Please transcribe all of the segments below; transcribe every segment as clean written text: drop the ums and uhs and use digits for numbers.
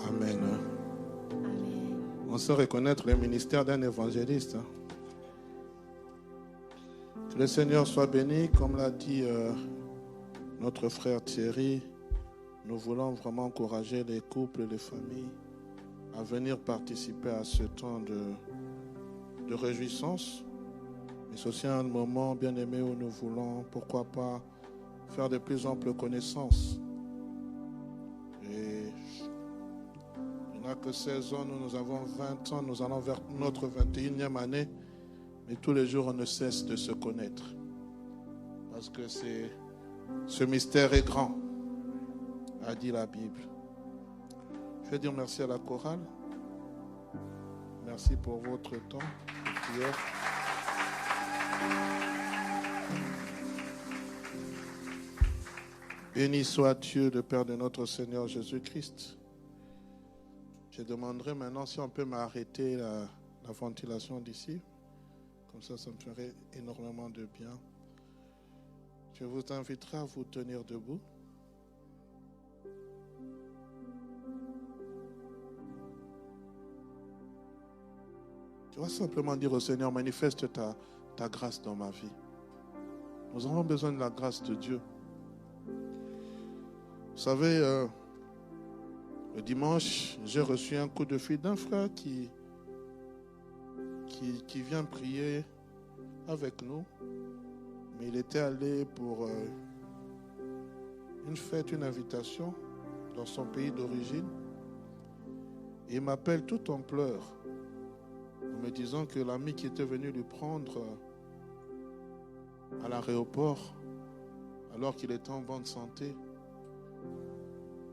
Amen. Amen. On sait reconnaître le ministère d'un évangéliste. Que le Seigneur soit béni, comme l'a dit notre frère Thierry. Nous voulons vraiment encourager les couples et les familles à venir participer à ce temps de réjouissance. Mais c'est aussi un moment bien aimé où nous voulons, pourquoi pas, faire de plus amples connaissances. Et il n'y a que 16 ans, nous avons 20 ans, nous allons vers notre 21e année. Mais tous les jours, on ne cesse de se connaître. Parce que ce mystère est grand, a dit la Bible. Je vais dire merci à la chorale. Merci pour votre temps de prière. Béni soit Dieu, le Père de notre Seigneur Jésus-Christ. Je demanderai maintenant si on peut m'arrêter la ventilation d'ici. Comme ça me ferait énormément de bien. Je vous inviterai à vous tenir debout. Tu vas simplement dire au Seigneur, manifeste ta grâce dans ma vie. Nous avons besoin de la grâce de Dieu. Vous savez, le dimanche, j'ai reçu un coup de fil d'un frère qui vient prier avec nous. Mais il était allé pour une fête, une invitation dans son pays d'origine. Et il m'appelle tout en pleurs, en me disant que l'ami qui était venu lui prendre à l'aéroport, alors qu'il était en bonne santé,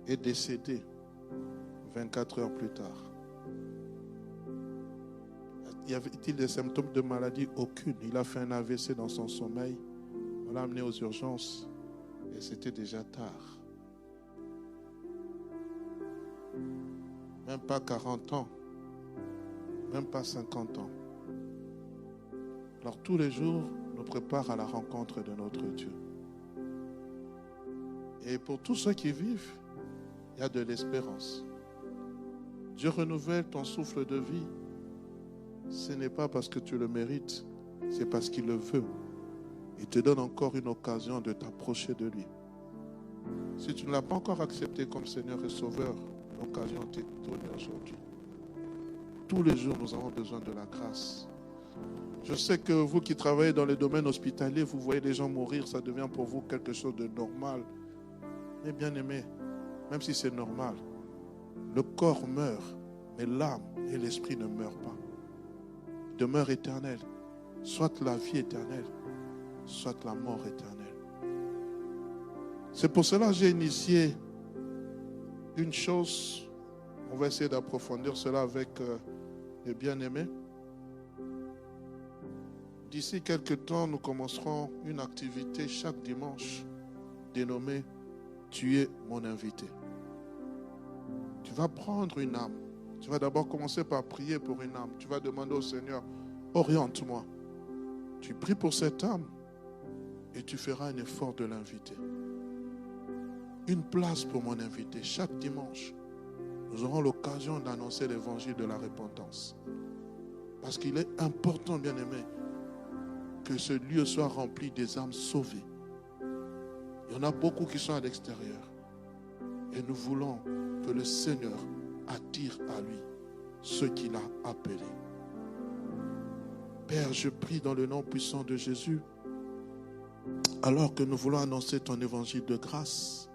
est décédé 24 heures plus tard. Y avait-il des symptômes de maladie? Aucune. Il a fait un AVC dans son sommeil. On l'a amené aux urgences et c'était déjà tard. Même pas 40 ans. Même pas 50 ans. Alors tous les jours, nous prépare à la rencontre de notre Dieu. Et pour tous ceux qui vivent, il y a de l'espérance. Dieu renouvelle ton souffle de vie. Ce n'est pas parce que tu le mérites, c'est parce qu'il le veut. Il te donne encore une occasion de t'approcher de lui. Si tu ne l'as pas encore accepté comme Seigneur et Sauveur, l'occasion t'est donnée aujourd'hui. Tous les jours, nous avons besoin de la grâce. Je sais que vous qui travaillez dans le domaine hospitalier, vous voyez les gens mourir, ça devient pour vous quelque chose de normal. Mais bien aimé, même si c'est normal, le corps meurt, mais l'âme et l'esprit ne meurent pas. Demeure éternelle, soit la vie éternelle, soit la mort éternelle. C'est pour cela que j'ai initié une chose. On va essayer d'approfondir cela avec les bien-aimés. D'ici quelques temps, nous commencerons une activité chaque dimanche dénommée « Tu es mon invité ». Tu vas prendre une âme. Tu vas d'abord commencer par prier pour une âme. Tu vas demander au Seigneur, oriente-moi. Tu pries pour cette âme et tu feras un effort de l'inviter. Une place pour mon invité. Chaque dimanche, nous aurons l'occasion d'annoncer l'évangile de la repentance. Parce qu'il est important, bien-aimé, que ce lieu soit rempli des âmes sauvées. Il y en a beaucoup qui sont à l'extérieur. Et nous voulons que le Seigneur attire à lui ceux qu'il a appelés. Père, je prie dans le nom puissant de Jésus, alors que nous voulons annoncer ton évangile de grâce,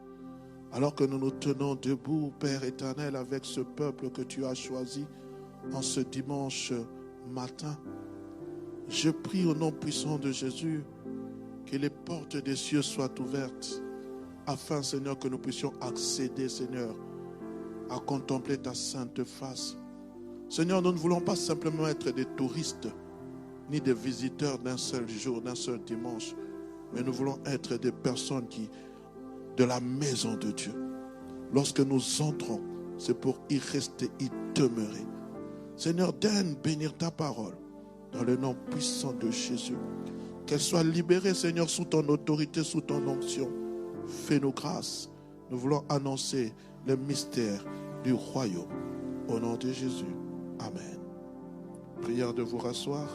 alors que nous nous tenons debout, Père éternel, avec ce peuple que tu as choisi en ce dimanche matin. Je prie au nom puissant de Jésus que les portes des cieux soient ouvertes afin, Seigneur, que nous puissions accéder, Seigneur, à contempler ta sainte face. Seigneur, nous ne voulons pas simplement être des touristes ni des visiteurs d'un seul jour, d'un seul dimanche, mais nous voulons être des personnes de la maison de Dieu. Lorsque nous entrons, c'est pour y rester, y demeurer. Seigneur, daigne bénir ta parole dans le nom puissant de Jésus. Qu'elle soit libérée, Seigneur, sous ton autorité, sous ton onction. Fais-nous grâce. Nous voulons annoncer le mystère du royaume. Au nom de Jésus. Amen. Prière de vous rasseoir.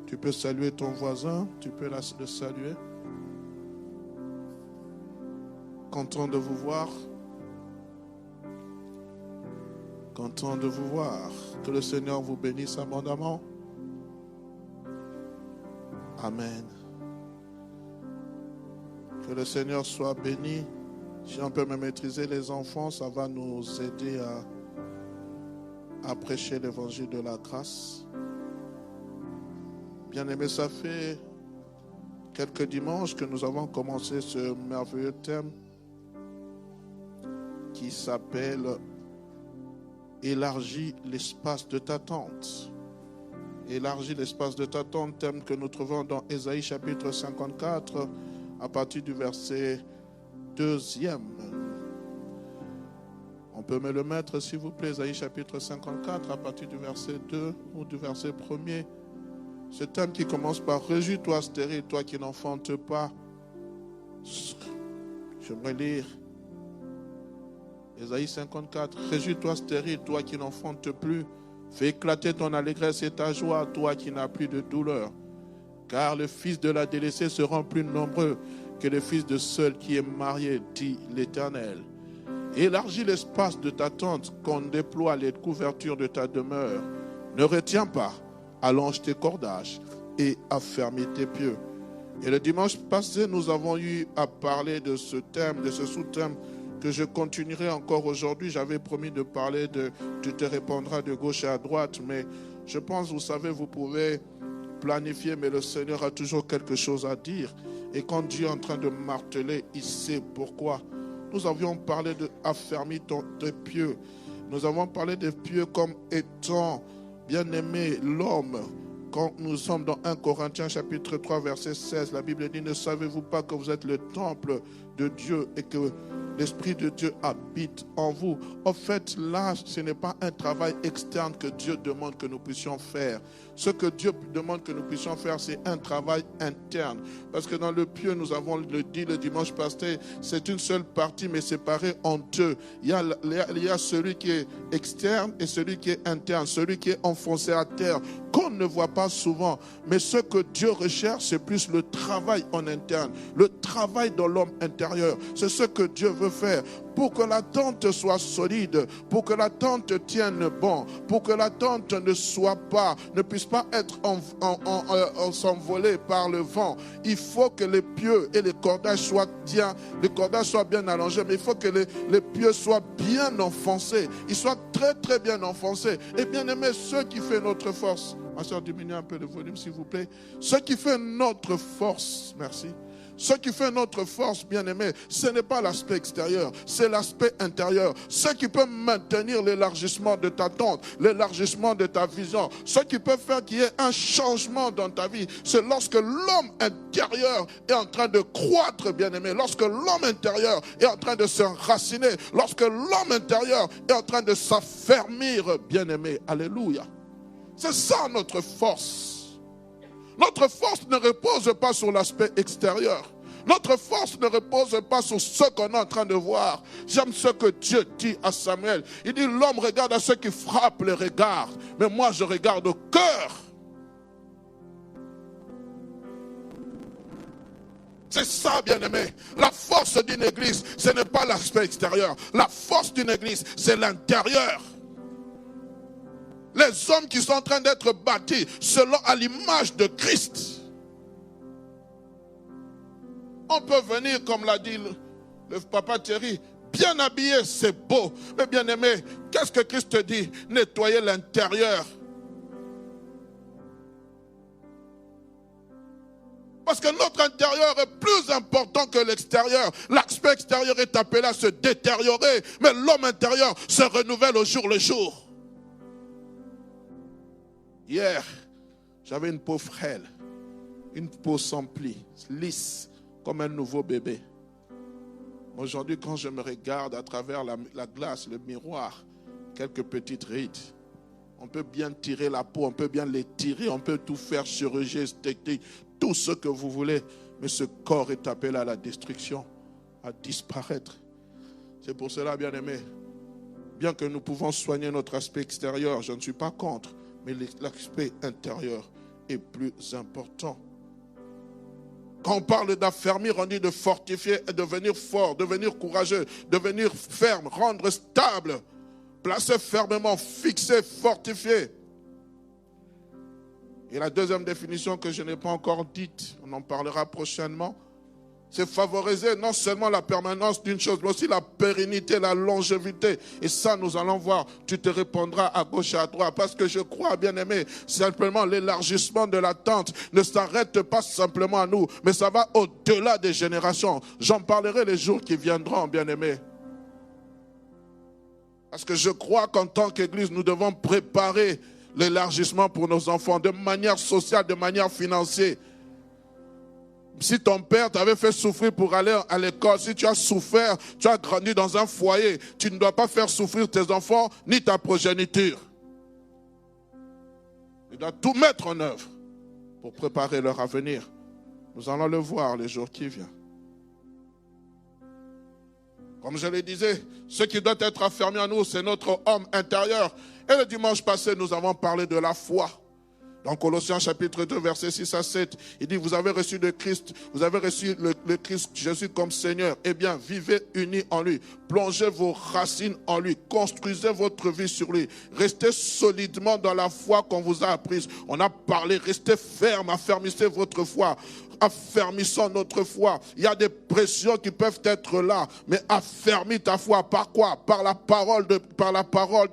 Tu peux saluer ton voisin. Tu peux le saluer. Content de vous voir. Content de vous voir. Que le Seigneur vous bénisse abondamment. Amen. Que le Seigneur soit béni. Si on peut me maîtriser les enfants, ça va nous aider à prêcher l'évangile de la grâce. Bien-aimés, ça fait quelques dimanches que nous avons commencé ce merveilleux thème qui s'appelle « Élargis l'espace de ta tente ». Élargis l'espace de ta tente, thème que nous trouvons dans Ésaïe chapitre 54 à partir du verset 2e. On peut me le mettre s'il vous plaît, Ésaïe chapitre 54 à partir du verset 2 ou du verset 1er. Ce thème qui commence par « Réjouis-toi stérile, toi qui n'enfantes pas ». J'aimerais lire Ésaïe 54. « Réjouis-toi stérile, toi qui n'enfantes plus. Fais éclater ton allégresse et ta joie, toi qui n'as plus de douleur. Car le fils de la délaissée sera plus nombreux que le fils de seul qui est marié, dit l'Éternel. Élargis l'espace de ta tente, qu'on déploie les couvertures de ta demeure. Ne retiens pas, allonge tes cordages et affermis tes pieux. » Et le dimanche passé, nous avons eu à parler de ce thème, de ce sous-thème, que je continuerai encore aujourd'hui. J'avais promis de parler de « Tu te répandras de gauche à droite », mais je pense, vous savez, vous pouvez planifier, mais le Seigneur a toujours quelque chose à dire. Et quand Dieu est en train de marteler, il sait pourquoi. Nous avions parlé de « affermis tes pieux ». Nous avons parlé des pieux comme étant, bien-aimé, l'homme. Quand nous sommes dans 1 Corinthiens chapitre 3 verset 16, la Bible dit « Ne savez-vous pas que vous êtes le temple de Dieu et que l'Esprit de Dieu habite en vous ?» En fait, là, ce n'est pas un travail externe que Dieu demande que nous puissions faire. Ce que Dieu demande que nous puissions faire, c'est un travail interne. Parce que dans le pieu, nous avons dit le dimanche passé, c'est une seule partie, mais séparée en deux. Il y a celui qui est externe et celui qui est interne, celui qui est enfoncé à terre, qu'on ne voit pas souvent. Mais ce que Dieu recherche, c'est plus le travail en interne, le travail dans l'homme intérieur. C'est ce que Dieu veut faire. Pour que la tente soit solide, pour que la tente tienne bon, pour que la tente ne puisse pas être s'envoler par le vent. Il faut que les pieux et les cordages soient bien allongés, mais il faut que les pieux soient bien enfoncés. Ils soient très très bien enfoncés. Et bien aimé, ce qui fait notre force, ma soeur, diminuez un peu le volume s'il vous plaît. Ce qui fait notre force, merci. Ce qui fait notre force, bien-aimé, ce n'est pas l'aspect extérieur, c'est l'aspect intérieur. Ce qui peut maintenir l'élargissement de ta tente, l'élargissement de ta vision, ce qui peut faire qu'il y ait un changement dans ta vie, c'est lorsque l'homme intérieur est en train de croître, bien-aimé, lorsque l'homme intérieur est en train de s'enraciner, lorsque l'homme intérieur est en train de s'affermir, bien-aimé. Alléluia. C'est ça notre force. Notre force ne repose pas sur l'aspect extérieur. Notre force ne repose pas sur ce qu'on est en train de voir. J'aime ce que Dieu dit à Samuel. Il dit, l'homme regarde à ceux qui frappent les regards, mais moi je regarde au cœur. C'est ça, bien-aimé. La force d'une église, ce n'est pas l'aspect extérieur. La force d'une église, c'est l'intérieur. Les hommes qui sont en train d'être bâtis selon à l'image de Christ. On peut venir, comme l'a dit le papa Thierry, bien habillé, c'est beau. Mais bien aimé, qu'est-ce que Christ te dit? Nettoyez l'intérieur. Parce que notre intérieur est plus important que l'extérieur. L'aspect extérieur est appelé à se détériorer, mais l'homme intérieur se renouvelle au jour le jour. Hier, j'avais une peau frêle, une peau sans plis, lisse, comme un nouveau bébé. Aujourd'hui, quand je me regarde à travers la glace, le miroir, quelques petites rides, on peut bien tirer la peau, on peut bien l'étirer, on peut tout faire, chirurgie, esthétique, tout ce que vous voulez. Mais ce corps est appelé à la destruction, à disparaître. C'est pour cela, bien aimé, bien que nous pouvons soigner notre aspect extérieur, je ne suis pas contre, mais l'aspect intérieur est plus important. Quand on parle d'affermir, on dit de fortifier, devenir fort, devenir courageux, devenir ferme, rendre stable, placer fermement, fixer, fortifier. Et la deuxième définition que je n'ai pas encore dite, on en parlera prochainement, c'est favoriser non seulement la permanence d'une chose, mais aussi la pérennité, la longévité. Et ça, nous allons voir. Tu te répondras à gauche et à droite. Parce que je crois, bien aimé, simplement l'élargissement de la tente ne s'arrête pas simplement à nous, mais ça va au-delà des générations. J'en parlerai les jours qui viendront, bien aimé. Parce que je crois qu'en tant qu'Église, nous devons préparer l'élargissement pour nos enfants de manière sociale, de manière financière. Si ton père t'avait fait souffrir pour aller à l'école, si tu as souffert, tu as grandi dans un foyer, tu ne dois pas faire souffrir tes enfants ni ta progéniture. Tu dois tout mettre en œuvre pour préparer leur avenir. Nous allons le voir les jours qui viennent. Comme je le disais, ce qui doit être affermi en nous, c'est notre homme intérieur. Et le dimanche passé, nous avons parlé de la foi. Dans Colossiens chapitre 2, versets 6 à 7, il dit, vous avez reçu le Christ, vous avez reçu le Christ Jésus comme Seigneur. Eh bien, vivez unis en lui. Plongez vos racines en lui. Construisez votre vie sur lui. Restez solidement dans la foi qu'on vous a apprise. On a parlé, restez ferme, affermissez votre foi. Affermissons notre foi. Il y a des pressions qui peuvent être là, mais affermis ta foi. Par quoi? Par la parole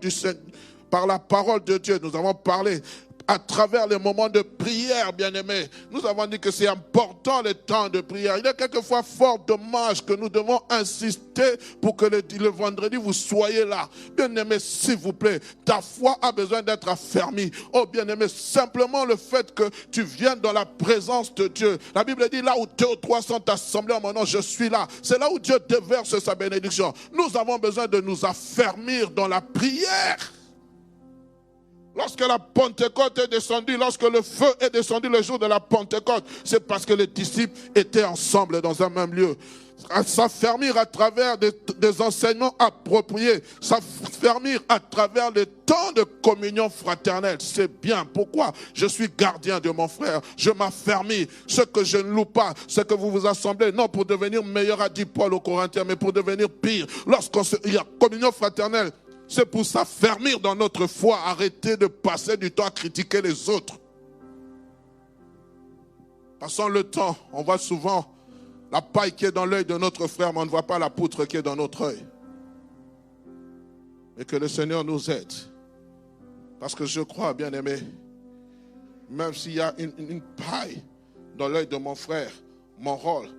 du Seigneur, par la parole de Dieu. Nous avons parlé à travers les moments de prière, bien-aimés. Nous avons dit que c'est important les temps de prière. Il est quelquefois fort dommage que nous devons insister pour que le vendredi vous soyez là. Bien-aimé, s'il vous plaît, ta foi a besoin d'être affermie. Oh bien-aimé, simplement le fait que tu viennes dans la présence de Dieu. La Bible dit là où 2 ou 3 sont assemblés en mon nom, je suis là. C'est là où Dieu déverse sa bénédiction. Nous avons besoin de nous affermir dans la prière. Lorsque la Pentecôte est descendue, lorsque le feu est descendu le jour de la Pentecôte, c'est parce que les disciples étaient ensemble dans un même lieu. S'affermir à travers des enseignements appropriés, s'affermir à travers les temps de communion fraternelle, c'est bien. Pourquoi? Je suis gardien de mon frère, je m'affermis. Ce que je ne loue pas, c'est que vous vous assemblez, non pour devenir meilleur, a dit Paul aux Corinthiens, mais pour devenir pire. Lorsqu'il y a communion fraternelle, c'est pour s'affermir dans notre foi, arrêter de passer du temps à critiquer les autres. Passons le temps, on voit souvent la paille qui est dans l'œil de notre frère, mais on ne voit pas la poutre qui est dans notre œil. Mais que le Seigneur nous aide. Parce que je crois, bien aimé, même s'il y a une paille dans l'œil de mon frère, mon rôle,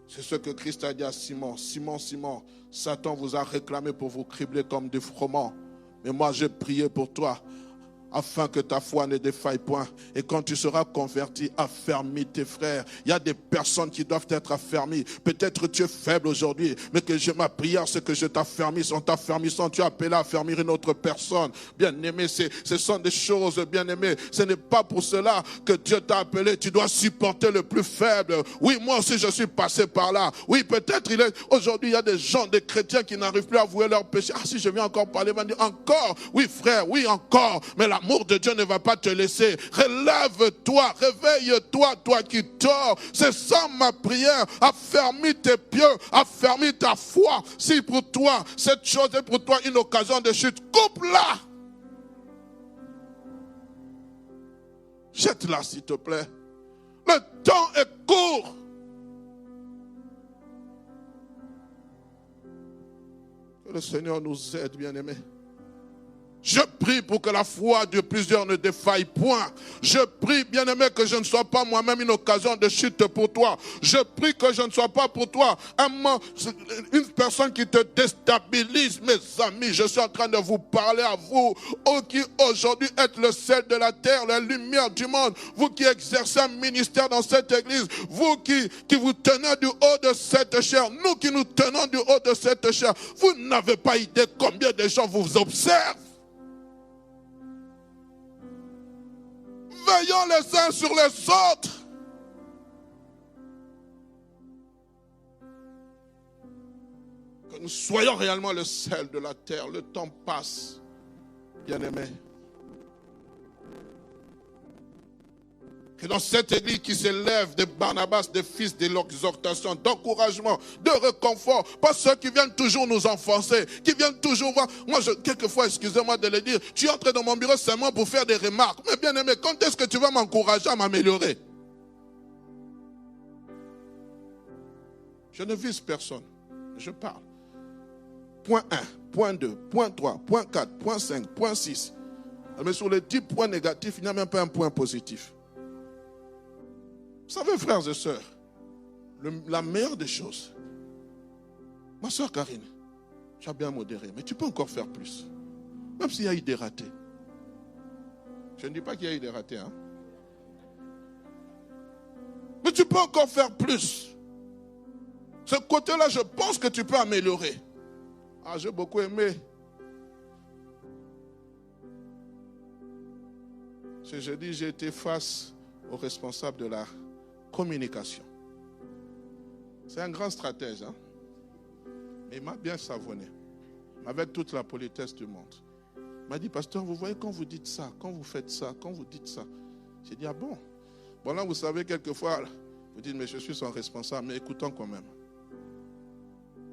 c'est ce que Christ a dit à Simon. Simon, Simon, Satan vous a réclamé pour vous cribler comme du froment. Mais moi, j'ai prié pour toi, afin que ta foi ne défaille point. Et quand tu seras converti, affermis tes frères. Il y a des personnes qui doivent être affermies. Peut-être tu es faible aujourd'hui, mais que ma prière, c'est que je t'affermisse. En t'affermissant, tu es appelé à affermir une autre personne. Bien-aimé, ce sont des choses, bien-aimé. Ce n'est pas pour cela que Dieu t'a appelé. Tu dois supporter le plus faible. Oui, moi aussi, je suis passé par là. Oui, peut-être aujourd'hui, il y a des gens, des chrétiens qui n'arrivent plus à avouer leurs péchés. Ah, si je viens encore parler, ils vont dire encore. Oui, frère, oui, encore. Mais l'amour de Dieu ne va pas te laisser. Relève-toi, réveille-toi, toi qui dors. C'est ça ma prière. Affermis tes pieds, affermis ta foi. Si pour toi, cette chose est pour toi une occasion de chute, coupe-la. Jette-la, s'il te plaît. Le temps est court. le Seigneur nous aide, bien-aimés. Je prie pour que la foi de plusieurs ne défaille point. Je prie, bien-aimé, que je ne sois pas moi-même une occasion de chute pour toi. Je prie que je ne sois pas pour toi une personne qui te déstabilise. Mes amis, je suis en train de vous parler à vous, qui aujourd'hui êtes le sel de la terre, la lumière du monde. Vous qui exercez un ministère dans cette église, vous qui vous tenez du haut de cette chair, nous qui nous tenons du haut de cette chair, vous n'avez pas idée combien de gens vous observent. Veillons les uns sur les autres. Que nous soyons réellement le sel de la terre. Le temps passe, bien-aimés. Que dans cette église qui s'élève de Barnabas, des fils de l'exhortation, d'encouragement, de réconfort, pas ceux qui viennent toujours nous enfoncer, qui viennent toujours voir. Moi, quelquefois, excusez-moi de le dire, tu entres dans mon bureau seulement pour faire des remarques. Mais bien aimé, quand est-ce que tu vas m'encourager à m'améliorer? Je ne vise personne, je parle. Point 1, point 2, point 3, point 4, point 5, point 6. Mais sur les 10 points négatifs, il n'y a même pas un point positif. Vous savez, frères et sœurs, la meilleure des choses, ma sœur Karine, tu as bien modéré, mais tu peux encore faire plus. Même s'il y a eu des ratés. Je ne dis pas qu'il y a eu des ratés, hein. Mais tu peux encore faire plus. Ce côté-là, je pense que tu peux améliorer. Ah, j'ai beaucoup aimé. Ce jeudi, j'ai été face au responsable de la communication. C'est un grand stratège, hein? Mais il m'a bien savonné, avec toute la politesse du monde. Il m'a dit, pasteur, vous voyez quand vous dites ça, quand vous faites ça, quand vous dites ça. J'ai dit, ah bon? Bon là, vous savez, quelquefois, vous dites, mais je suis son responsable, mais écoutons quand même.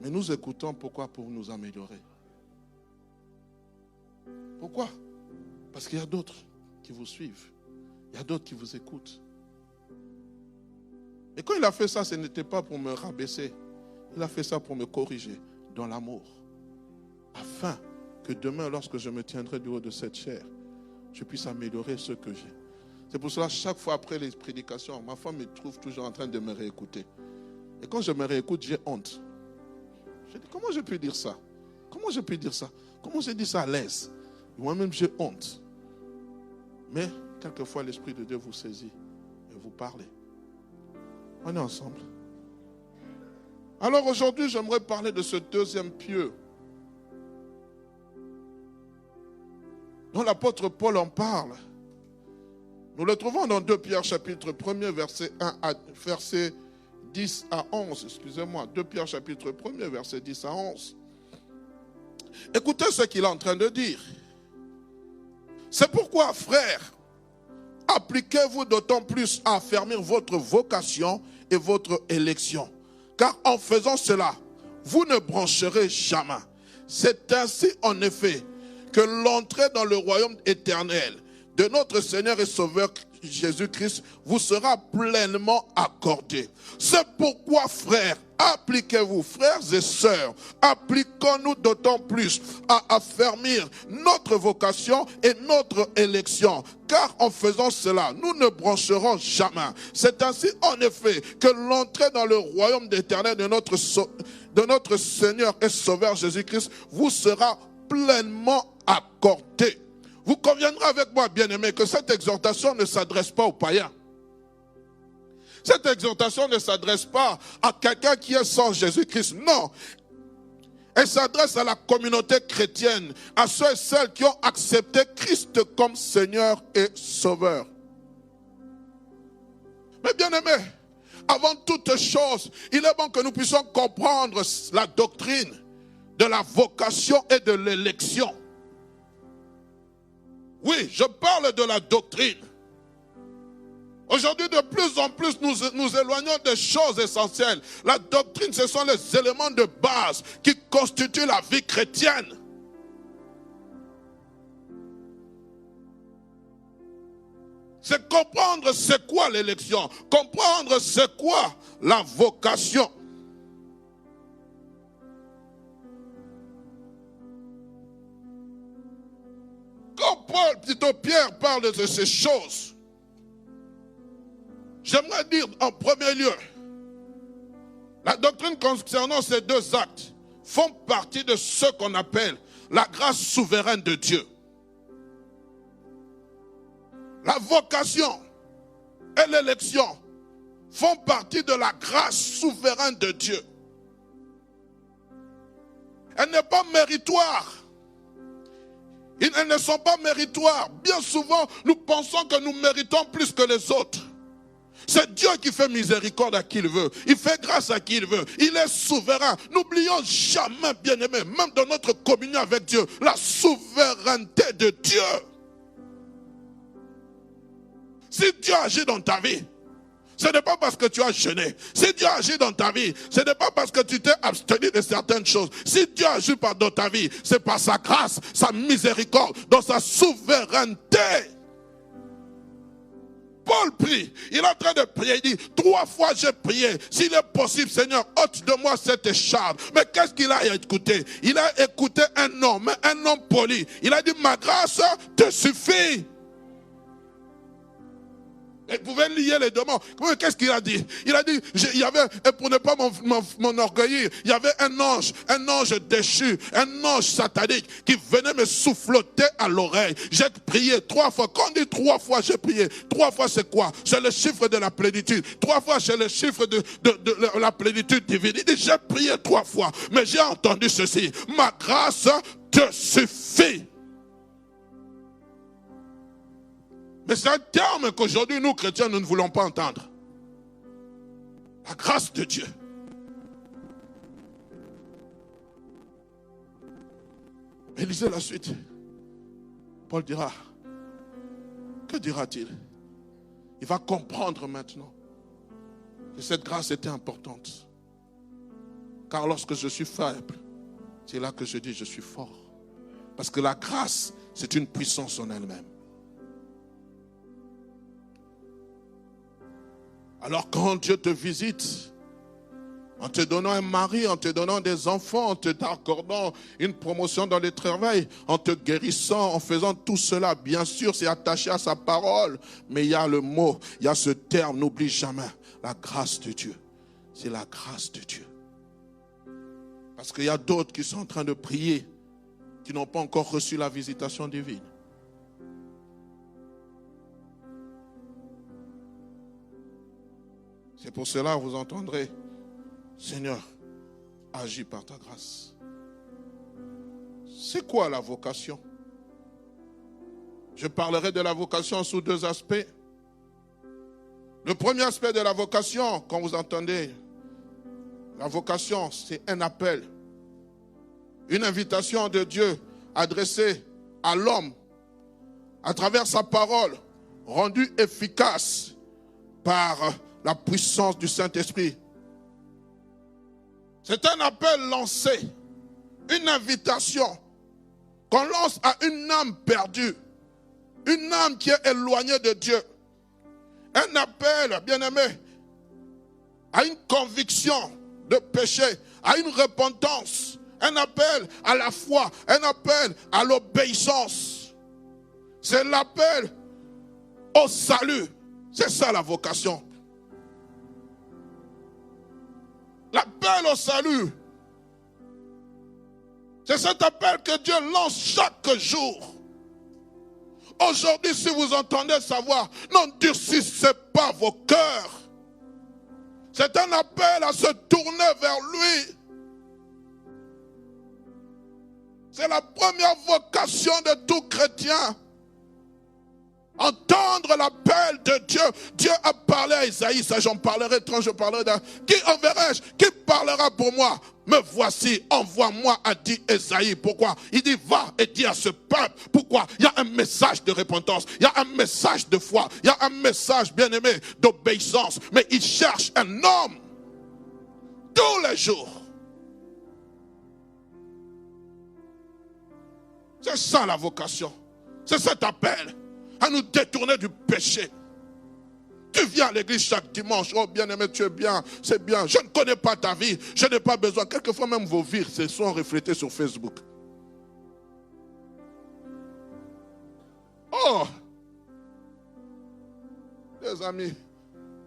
Mais nous écoutons, pourquoi? Pour nous améliorer. Pourquoi? Parce qu'il y a d'autres qui vous suivent. Il y a d'autres qui vous écoutent. Et quand il a fait ça, ce n'était pas pour me rabaisser. Il a fait ça pour me corriger dans l'amour. Afin que demain, lorsque je me tiendrai du haut de cette chair, je puisse améliorer ce que j'ai. C'est pour cela, chaque fois après les prédications, ma femme me trouve toujours en train de me réécouter. Et quand je me réécoute, j'ai honte. Je dis, comment je peux dire ça? Comment je peux dire ça? Comment je dis ça à l'aise? Moi-même, j'ai honte. Mais, quelquefois, l'Esprit de Dieu vous saisit et vous parlez. On est ensemble. Alors aujourd'hui, j'aimerais parler de ce deuxième pieu dont l'apôtre Paul en parle. Nous le trouvons dans 2 Pierre chapitre 1er, verset 10 à 11. Excusez-moi, 2 Pierre chapitre 1er, verset 10 à 11. Écoutez ce qu'il est en train de dire. C'est pourquoi, frères, appliquez-vous d'autant plus à affermir votre vocation et votre élection. Car en faisant cela, vous ne brancherez jamais. C'est ainsi en effet que l'entrée dans le royaume éternel de notre Seigneur et Sauveur Jésus-Christ vous sera pleinement accordée. C'est pourquoi, frères, appliquez-vous, frères et sœurs, appliquons-nous d'autant plus à affermir notre vocation et notre élection. Car en faisant cela, nous ne brancherons jamais. C'est ainsi en effet que l'entrée dans le royaume éternel de notre Seigneur et Sauveur Jésus-Christ vous sera pleinement accordée. Vous conviendrez avec moi, bien-aimés, que cette exhortation ne s'adresse pas aux païens. Cette exhortation ne s'adresse pas à quelqu'un qui est sans Jésus-Christ. Non. Elle s'adresse à la communauté chrétienne, à ceux et celles qui ont accepté Christ comme Seigneur et Sauveur. Mais bien-aimés, avant toute chose, il est bon que nous puissions comprendre la doctrine de la vocation et de l'élection. Oui, je parle de la doctrine. Aujourd'hui, de plus en plus, nous éloignons des choses essentielles. La doctrine, ce sont les éléments de base qui constituent la vie chrétienne. C'est comprendre c'est quoi l'élection, comprendre c'est quoi la vocation. Quand Pierre parle de ces choses, j'aimerais dire en premier lieu, la doctrine concernant ces deux actes font partie de ce qu'on appelle la grâce souveraine de Dieu. La vocation et l'élection font partie de la grâce souveraine de Dieu. Elle n'est pas méritoire. Elles ne sont pas méritoires. Bien souvent, nous pensons que nous méritons plus que les autres. C'est Dieu qui fait miséricorde à qui il veut. Il fait grâce à qui il veut. Il est souverain. N'oublions jamais, bien-aimés, même dans notre communion avec Dieu, la souveraineté de Dieu. Si Dieu agit dans ta vie, ce n'est pas parce que tu as jeûné. Si Dieu agit dans ta vie, ce n'est pas parce que tu t'es abstenu de certaines choses. Si Dieu agit dans ta vie, c'est par sa grâce, sa miséricorde, dans sa souveraineté. Paul prie, il est en train de prier, il dit, 3 fois j'ai prié, s'il est possible Seigneur, ôte de moi cette écharpe. Mais qu'est-ce qu'il a écouté? Il a écouté un homme poli. Il a dit, ma grâce te suffit. Et vous pouvez lier les deux mots. Qu'est-ce qu'il a dit? Il a dit, il y avait, et pour ne pas m'enorgueillir, il y avait un ange déchu, un ange satanique qui venait me souffloter à l'oreille. J'ai prié 3 fois. Quand on dit 3 fois, j'ai prié. 3 fois, c'est quoi? C'est le chiffre de la plénitude. 3 fois, c'est le chiffre de la plénitude divine. Il dit, j'ai prié 3 fois, mais j'ai entendu ceci. Ma grâce te suffit. Mais c'est un terme qu'aujourd'hui, nous, chrétiens, nous ne voulons pas entendre. La grâce de Dieu. Mais lisez la suite. Paul dira, que dira-t-il? Il va comprendre maintenant que cette grâce était importante. Car lorsque je suis faible, c'est là que je dis je suis fort. Parce que la grâce, c'est une puissance en elle-même. Alors quand Dieu te visite, en te donnant un mari, en te donnant des enfants, en te accordant une promotion dans le travail, en te guérissant, en faisant tout cela, bien sûr, c'est attaché à sa parole. Mais il y a le mot, il y a ce terme, n'oublie jamais, la grâce de Dieu. C'est la grâce de Dieu. Parce qu'il y a d'autres qui sont en train de prier, qui n'ont pas encore reçu la visitation divine. C'est pour cela que vous entendrez, Seigneur, agis par ta grâce. C'est quoi la vocation? Je parlerai de la vocation sous 2 aspects. Le premier aspect de la vocation, quand vous entendez, la vocation, c'est un appel, une invitation de Dieu adressée à l'homme à travers sa parole, rendue efficace par la puissance du Saint-Esprit. C'est un appel lancé, une invitation qu'on lance à une âme perdue, une âme qui est éloignée de Dieu. Un appel, bien-aimé, à une conviction de péché, à une repentance, un appel à la foi, un appel à l'obéissance. C'est l'appel au salut. C'est ça la vocation. L'appel au salut. C'est cet appel que Dieu lance chaque jour. Aujourd'hui, si vous entendez sa voix, n'endurcissez pas vos cœurs. C'est un appel à se tourner vers lui. C'est la première vocation de tout chrétien. Entendre l'appel de Dieu. Dieu a parlé à Isaïe, ça j'en parlerai quand je parlerai d'un. Qui enverrai-je? Qui parlera pour moi? Me voici, envoie-moi, a dit Isaïe. Pourquoi? Il dit, va et dis à ce peuple. Pourquoi? Il y a un message de repentance, il y a un message de foi, il y a un message, bien-aimé, d'obéissance. Mais il cherche un homme tous les jours. C'est ça la vocation. C'est cet appel à nous détourner du péché. Tu viens à l'église chaque dimanche. Oh bien-aimé, tu es bien, c'est bien. Je ne connais pas ta vie, je n'ai pas besoin. Quelquefois même vos vies se sont reflétées sur Facebook. Oh! Les amis,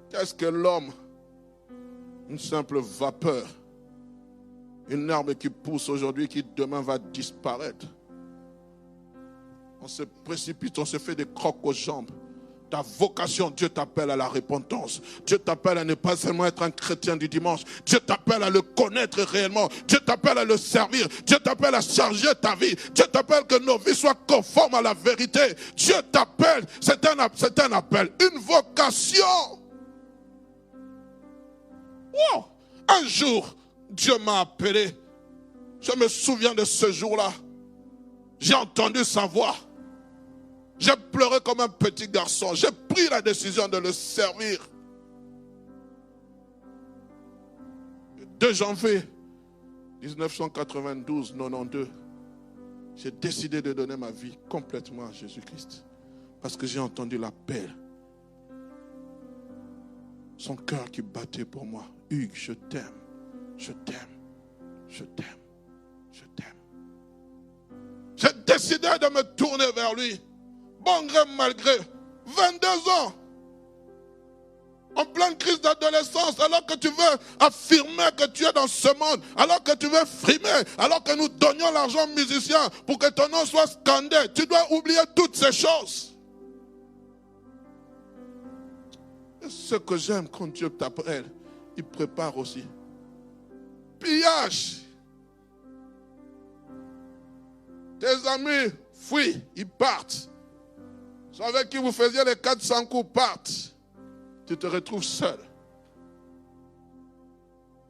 qu'est-ce que l'homme? Une simple vapeur. Une herbe qui pousse aujourd'hui, qui demain va disparaître. On se précipite, on se fait des crocs aux jambes. Ta vocation, Dieu t'appelle à la repentance. Dieu t'appelle à ne pas seulement être un chrétien du dimanche. Dieu t'appelle à le connaître réellement. Dieu t'appelle à le servir. Dieu t'appelle à charger ta vie. Dieu t'appelle que nos vies soient conformes à la vérité. Dieu t'appelle, c'est un appel, une vocation. Wow. Un jour, Dieu m'a appelé. Je me souviens de ce jour-là. J'ai entendu sa voix. J'ai pleuré comme un petit garçon. J'ai pris la décision de le servir. Le 2 janvier 1992, j'ai décidé de donner ma vie complètement à Jésus-Christ. Parce que j'ai entendu l'appel. Son cœur qui battait pour moi. Hugues, je t'aime. Je t'aime. Je t'aime. Je t'aime. J'ai décidé de me tourner vers lui. Bon gré, mal gré. 22 ans. En pleine crise d'adolescence, alors que tu veux affirmer que tu es dans ce monde, alors que tu veux frimer, alors que nous donnions l'argent aux musiciens pour que ton nom soit scandé, tu dois oublier toutes ces choses. Et ce que j'aime quand Dieu t'appelle, il prépare aussi. Pillage. Tes amis fuient, ils partent. Ceux avec qui vous faisiez les 400 coups partent. Tu te retrouves seul.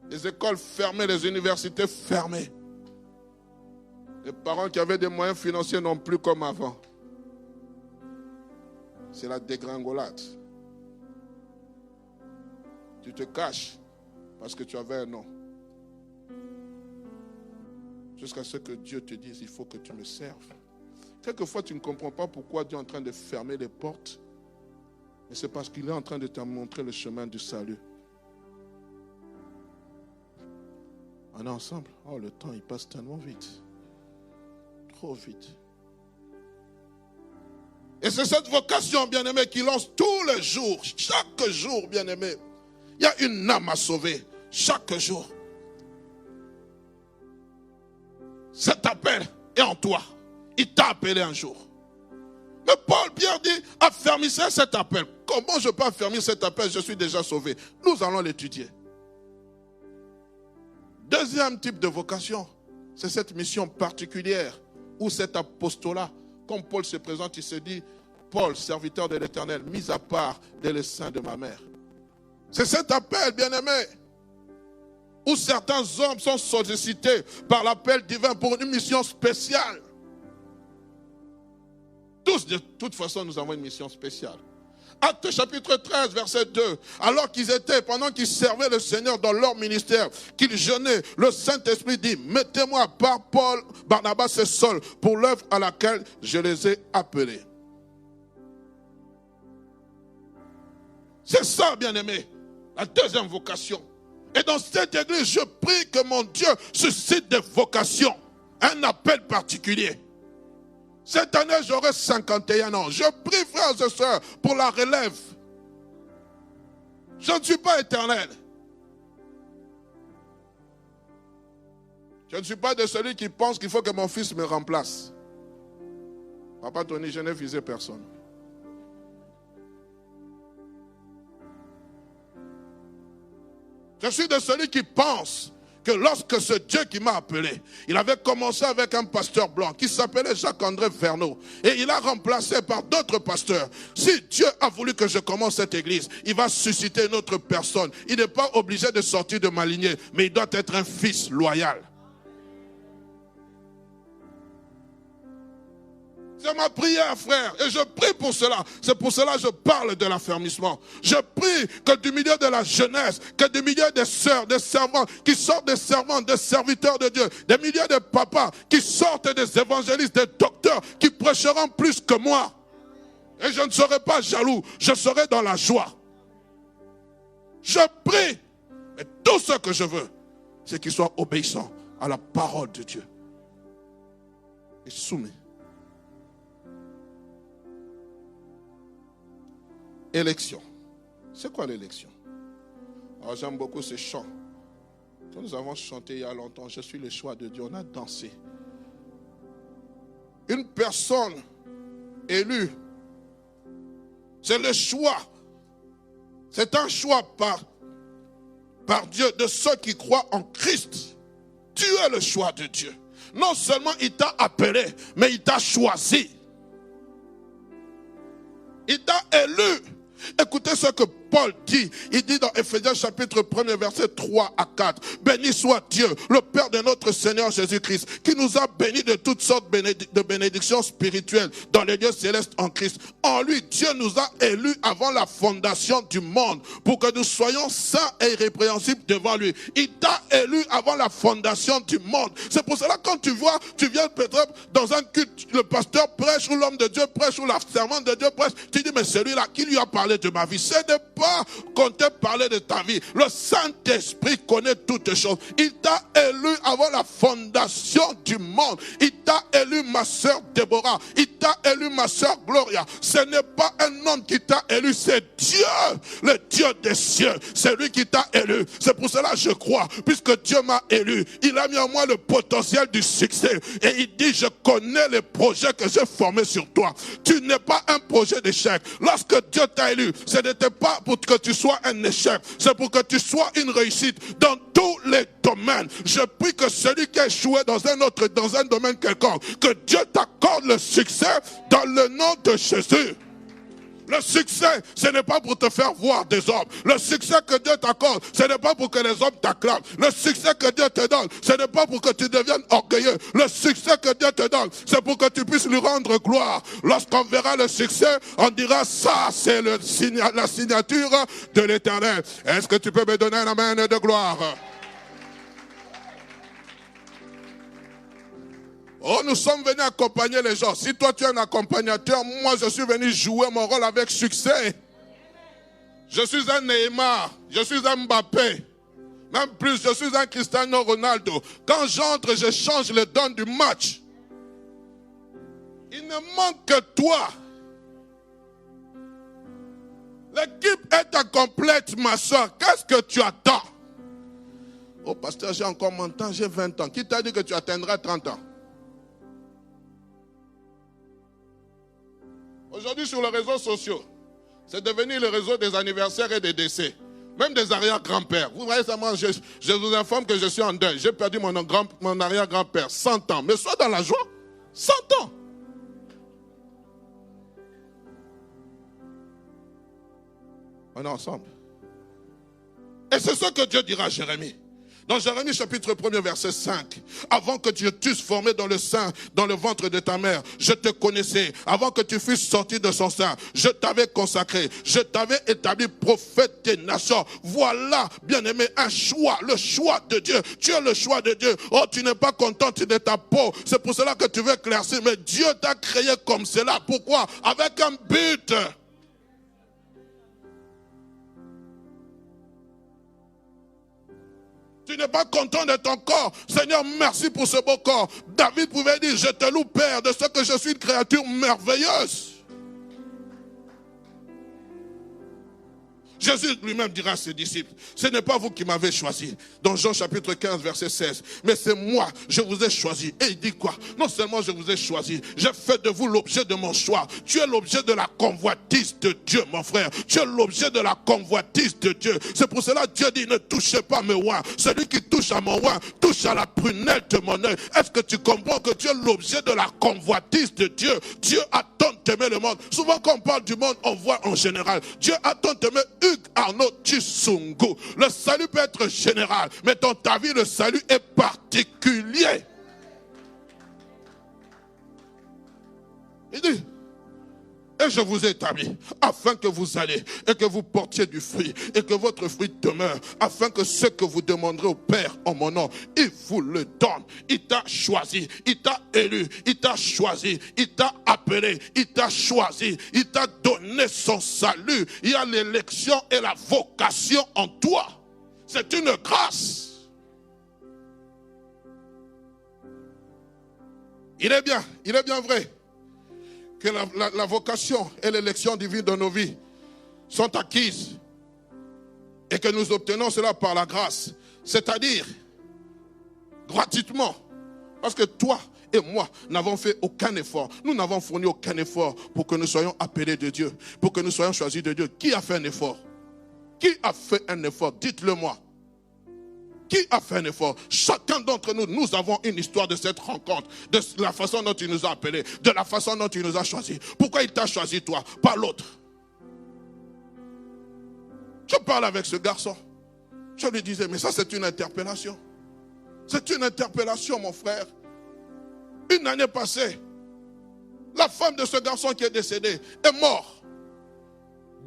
Les écoles fermées, les universités fermées. Les parents qui avaient des moyens financiers n'ont plus comme avant. C'est la dégringolade. Tu te caches parce que tu avais un nom. Jusqu'à ce que Dieu te dise, il faut que tu me serves. Quelquefois, tu ne comprends pas pourquoi Dieu est en train de fermer les portes. Mais c'est parce qu'il est en train de te montrer le chemin du salut. On est ensemble. Oh, le temps, il passe tellement vite. Trop vite. Et c'est cette vocation, bien-aimé, qui lance tous les jours. Chaque jour, bien-aimé. Il y a une âme à sauver. Chaque jour. Cet appel est en toi. Il t'a appelé un jour. Mais Paul, Pierre dit, affermissez cet appel. Comment je peux affermir cet appel? Je suis déjà sauvé. Nous allons l'étudier. Deuxième type de vocation, c'est cette mission particulière ou cet apostolat. Comme Paul se présente, il se dit, Paul, serviteur de l'Éternel, mis à part dès le sein de ma mère. C'est cet appel, bien-aimé, où certains hommes sont sollicités par l'appel divin pour une mission spéciale. Tous, de toute façon, nous avons une mission spéciale. Actes chapitre 13, verset 2. Alors pendant qu'ils servaient le Seigneur dans leur ministère, qu'ils jeûnaient, le Saint-Esprit dit, mettez-moi à part Paul, Barnabas et Saul pour l'œuvre à laquelle je les ai appelés. C'est ça, bien-aimé, la deuxième vocation. Et dans cette église, je prie que mon Dieu suscite des vocations, un appel particulier. Cette année, j'aurai 51 ans. Je prie, frères et sœurs, pour la relève. Je ne suis pas éternel. Je ne suis pas de celui qui pense qu'il faut que mon fils me remplace. Papa Tony, je n'ai visé personne. Je suis de celui qui pense que lorsque ce Dieu qui m'a appelé, il avait commencé avec un pasteur blanc qui s'appelait Jacques-André Verneau. Et il a remplacé par d'autres pasteurs. Si Dieu a voulu que je commence cette église, il va susciter une autre personne. Il n'est pas obligé de sortir de ma lignée, mais il doit être un fils loyal. C'est ma prière, frère, et je prie pour cela. C'est pour cela que je parle de l'affermissement. Je prie que du milieu de la jeunesse, que du milieu des sœurs, des servants, qui sortent des servants, des serviteurs de Dieu, des milieux de papas, qui sortent des évangélistes, des docteurs, qui prêcheront plus que moi. Et je ne serai pas jaloux, je serai dans la joie. Je prie, et tout ce que je veux, c'est qu'ils soient obéissants à la parole de Dieu. Et soumis. Élection. C'est quoi l'élection? Alors j'aime beaucoup ce chant que nous avons chanté il y a longtemps. Je suis le choix de Dieu. On a dansé. Une personne élue, c'est le choix. C'est un choix par Dieu de ceux qui croient en Christ. Tu es le choix de Dieu. Non seulement il t'a appelé, mais il t'a choisi. Il t'a élu. Écoutez ce que Paul dit. Il dit dans Ephésiens chapitre 1er verset 3 à 4. Béni soit Dieu, le Père de notre Seigneur Jésus-Christ, qui nous a bénis de toutes sortes de bénédictions spirituelles dans les lieux célestes en Christ. En lui, Dieu nous a élus avant la fondation du monde pour que nous soyons saints et irrépréhensibles devant lui. Il t'a élu avant la fondation du monde. C'est pour cela quand tu viens peut-être dans un culte, le pasteur prêche ou l'homme de Dieu prêche ou la servante de Dieu prêche, tu dis mais celui-là qui lui a parlé de ma vie, ce n'est pas qu'on t'ait parlé de ta vie. Le Saint-Esprit connaît toutes choses. Il t'a élu avant la fondation du monde. Il t'a élu ma sœur Déborah. Il t'a élu ma sœur Gloria. Ce n'est pas un homme qui t'a élu, c'est Dieu, le Dieu des cieux. C'est lui qui t'a élu. C'est pour cela que je crois, puisque Dieu m'a élu, il a mis en moi le potentiel du succès. Et il dit, je connais les projets que j'ai formés sur toi. Tu n'es pas un projet d'échec. Lorsque Dieu t'a élu, ce n'était pas pour que tu sois un échec, c'est pour que tu sois une réussite dans tous les domaines. Je prie que celui qui a échoué dans un domaine quelconque, que Dieu t'accorde le succès dans le nom de Jésus. Le succès, ce n'est pas pour te faire voir des hommes. Le succès que Dieu t'accorde, ce n'est pas pour que les hommes t'acclament. Le succès que Dieu te donne, ce n'est pas pour que tu deviennes orgueilleux. Le succès que Dieu te donne, c'est pour que tu puisses lui rendre gloire. Lorsqu'on verra le succès, on dira, ça c'est la signature de l'Éternel. Est-ce que tu peux me donner un amen de gloire? Oh, nous sommes venus accompagner les gens. Si toi tu es un accompagnateur, moi je suis venu jouer mon rôle avec succès. Je suis un Neymar, je suis un Mbappé. Même plus, je suis un Cristiano Ronaldo. Quand j'entre, je change le don du match. Il ne manque que toi. L'équipe est incomplète, ma soeur. Qu'est-ce que tu attends? Oh, pasteur, j'ai encore mon temps, j'ai 20 ans. Qui t'a dit que tu atteindras 30 ans? Aujourd'hui, sur les réseaux sociaux, c'est devenu le réseau des anniversaires et des décès. Même des arrière-grands-pères. Vous voyez ça, moi, je vous informe que je suis en deuil. J'ai perdu mon arrière-grand-père, 100 ans. Mais sois dans la joie, 100 ans. On est ensemble. Et c'est ce que Dieu dira à Jérémie. Dans Jérémie chapitre 1er verset 5, avant que tu t'eusses formé dans le sein, dans le ventre de ta mère, je te connaissais. Avant que tu fusses sorti de son sein, je t'avais consacré. Je t'avais établi prophète des nations. Voilà, bien-aimé, un choix, le choix de Dieu. Tu es le choix de Dieu. Oh, tu n'es pas contente de ta peau. C'est pour cela que tu veux éclaircir. Mais Dieu t'a créé comme cela. Pourquoi? Avec un but. Tu n'es pas content de ton corps. Seigneur, merci pour ce beau corps. David pouvait dire, je te loue, Père, de ce que je suis une créature merveilleuse. Jésus lui-même dira à ses disciples, ce n'est pas vous qui m'avez choisi. Dans Jean chapitre 15 verset 16, mais c'est moi, je vous ai choisi. Et il dit quoi? Non seulement je vous ai choisi, j'ai fait de vous l'objet de mon choix. Tu es l'objet de la convoitise de Dieu, mon frère. Tu es l'objet de la convoitise de Dieu. C'est pour cela que Dieu dit, ne touchez pas mes oins. Celui qui touche à mon oin, touche à la prunelle de mon œil. Est-ce que tu comprends que tu es l'objet de la convoitise de Dieu? Dieu a tant aimé le monde. Souvent quand on parle du monde, on voit en général. Dieu a tant aimé Arnaud Chisungu. Le salut peut être général, mais dans ta vie, le salut est particulier. Il dit, et je vous ai établi, afin que vous alliez, et que vous portiez du fruit, et que votre fruit demeure, afin que ce que vous demanderez au Père en mon nom, il vous le donne. Il t'a choisi, il t'a élu, il t'a choisi, il t'a appelé, il t'a choisi, il t'a donné son salut. Il y a l'élection et la vocation en toi. C'est une grâce. Il est bien vrai que la vocation et l'élection divine de nos vies sont acquises et que nous obtenons cela par la grâce, c'est-à-dire gratuitement, parce que toi et moi n'avons fait aucun effort, nous n'avons fourni aucun effort pour que nous soyons appelés de Dieu, pour que nous soyons choisis de Dieu. Qui a fait un effort? Qui a fait un effort? Dites-le moi. Qui a fait un effort? Chacun d'entre nous, nous avons une histoire de cette rencontre, de la façon dont il nous a appelés, de la façon dont il nous a choisis. Pourquoi il t'a choisi toi, pas l'autre? Je parle avec ce garçon. Je lui disais, mais ça c'est une interpellation. C'est une interpellation, mon frère. Une année passée, la femme de ce garçon qui est décédé est mort.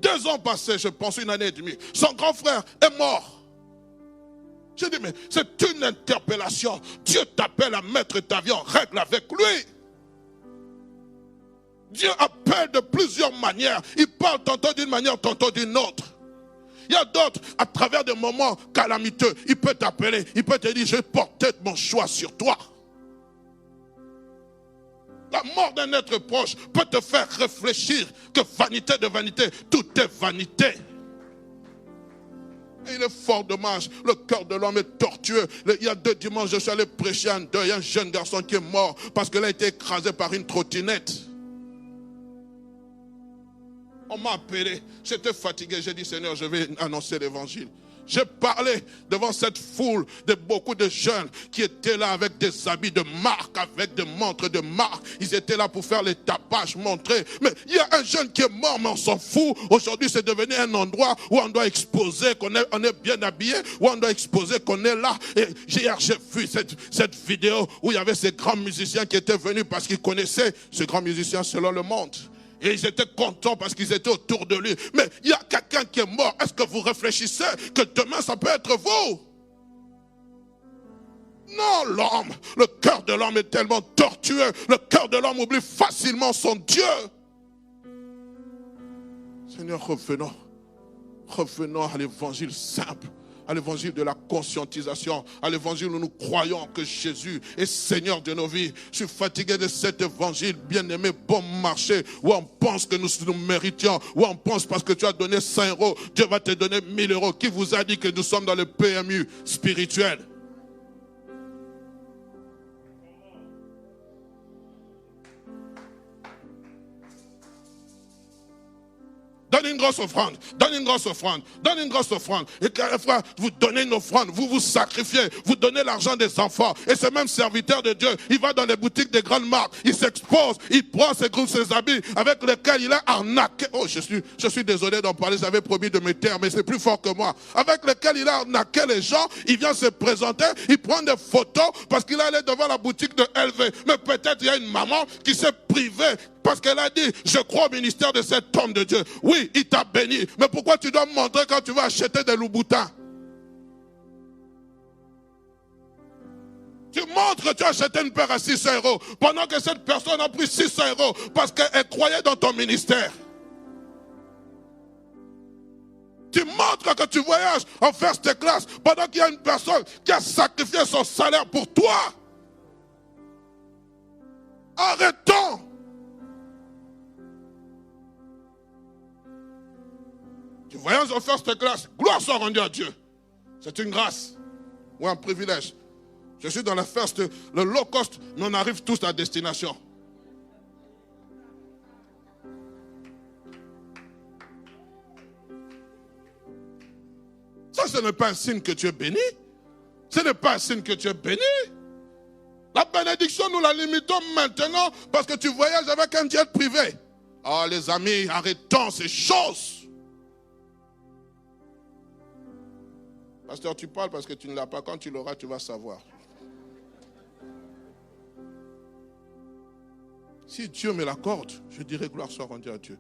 2 ans passés, je pense, 1 année et demie. Son grand frère est mort. Je dis, mais c'est une interpellation. Dieu t'appelle à mettre ta vie en règle avec lui. Dieu appelle de plusieurs manières. Il parle tantôt d'une manière, tantôt d'une autre. Il y a d'autres, à travers des moments calamiteux, il peut t'appeler, il peut te dire, je portais mon choix sur toi. La mort d'un être proche peut te faire réfléchir que vanité de vanité, tout est vanité. Et il est fort dommage, le cœur de l'homme est tortueux. Il y a 2 dimanches, je suis allé prêcher un deuil, un jeune garçon qui est mort parce qu'il a été écrasé par une trottinette. On m'a appelé, j'étais fatigué, j'ai dit Seigneur, je vais annoncer l'évangile. J'ai parlé devant cette foule de beaucoup de jeunes qui étaient là avec des habits de marque, avec des montres de marque. Ils étaient là pour faire les tapages, montrer. Mais il y a un jeune qui est mort, mais on s'en fout. Aujourd'hui, c'est devenu un endroit où on doit exposer qu'on est bien habillé, où on doit exposer qu'on est là. Et hier, j'ai vu cette vidéo où il y avait ces grands musiciens qui étaient venus parce qu'ils connaissaient ce grand musicien selon le monde. Et ils étaient contents parce qu'ils étaient autour de lui. Mais il y a quelqu'un qui est mort. Est-ce que vous réfléchissez que demain ça peut être vous? Non, l'homme, le cœur de l'homme est tellement tortueux. Le cœur de l'homme oublie facilement son Dieu. Seigneur, revenons à l'évangile simple. À l'évangile de la conscientisation, à l'évangile où nous croyons que Jésus est Seigneur de nos vies. Je suis fatigué de cet évangile, bien-aimé, bon marché, où on pense que nous méritions, où on pense parce que tu as donné 5 €, Dieu va te donner 1000 €. Qui vous a dit que nous sommes dans le PMU spirituel? Donne une grosse offrande, donne une grosse offrande, donne une grosse offrande. Et quelquefois, vous donnez une offrande, vous vous sacrifiez, vous donnez l'argent des enfants. Et ce même serviteur de Dieu, il va dans les boutiques des grandes marques, il s'expose, il prend ses habits avec lesquels il a arnaqué. Oh, je suis désolé d'en parler, j'avais promis de me taire, mais c'est plus fort que moi. Avec lesquels il a arnaqué les gens, il vient se présenter, il prend des photos parce qu'il allait devant la boutique de LV. Mais peut-être il y a une maman qui s'est privée parce qu'elle a dit, je crois au ministère de cet homme de Dieu. Oui, il t'a béni. Mais pourquoi tu dois me montrer quand tu vas acheter des loups-boutins? Tu montres que tu as acheté une paire à 600 € pendant que cette personne a pris 600 € parce qu'elle croyait dans ton ministère. Tu montres que tu voyages en first class pendant qu'il y a une personne qui a sacrifié son salaire pour toi. Arrêtons. Tu voyages en first class, gloire soit rendue à Dieu. C'est une grâce ou un privilège. Je suis dans la first, le low cost, mais on arrive tous à destination. Ça, ce n'est pas un signe que tu es béni. Ce n'est pas un signe que tu es béni. La bénédiction, nous la limitons maintenant parce que tu voyages avec un jet privé. Ah, les amis, arrêtons ces choses. Pasteur, tu parles parce que tu ne l'as pas. Quand tu l'auras, tu vas savoir. Si Dieu me l'accorde, je dirai gloire soit rendue à Dieu.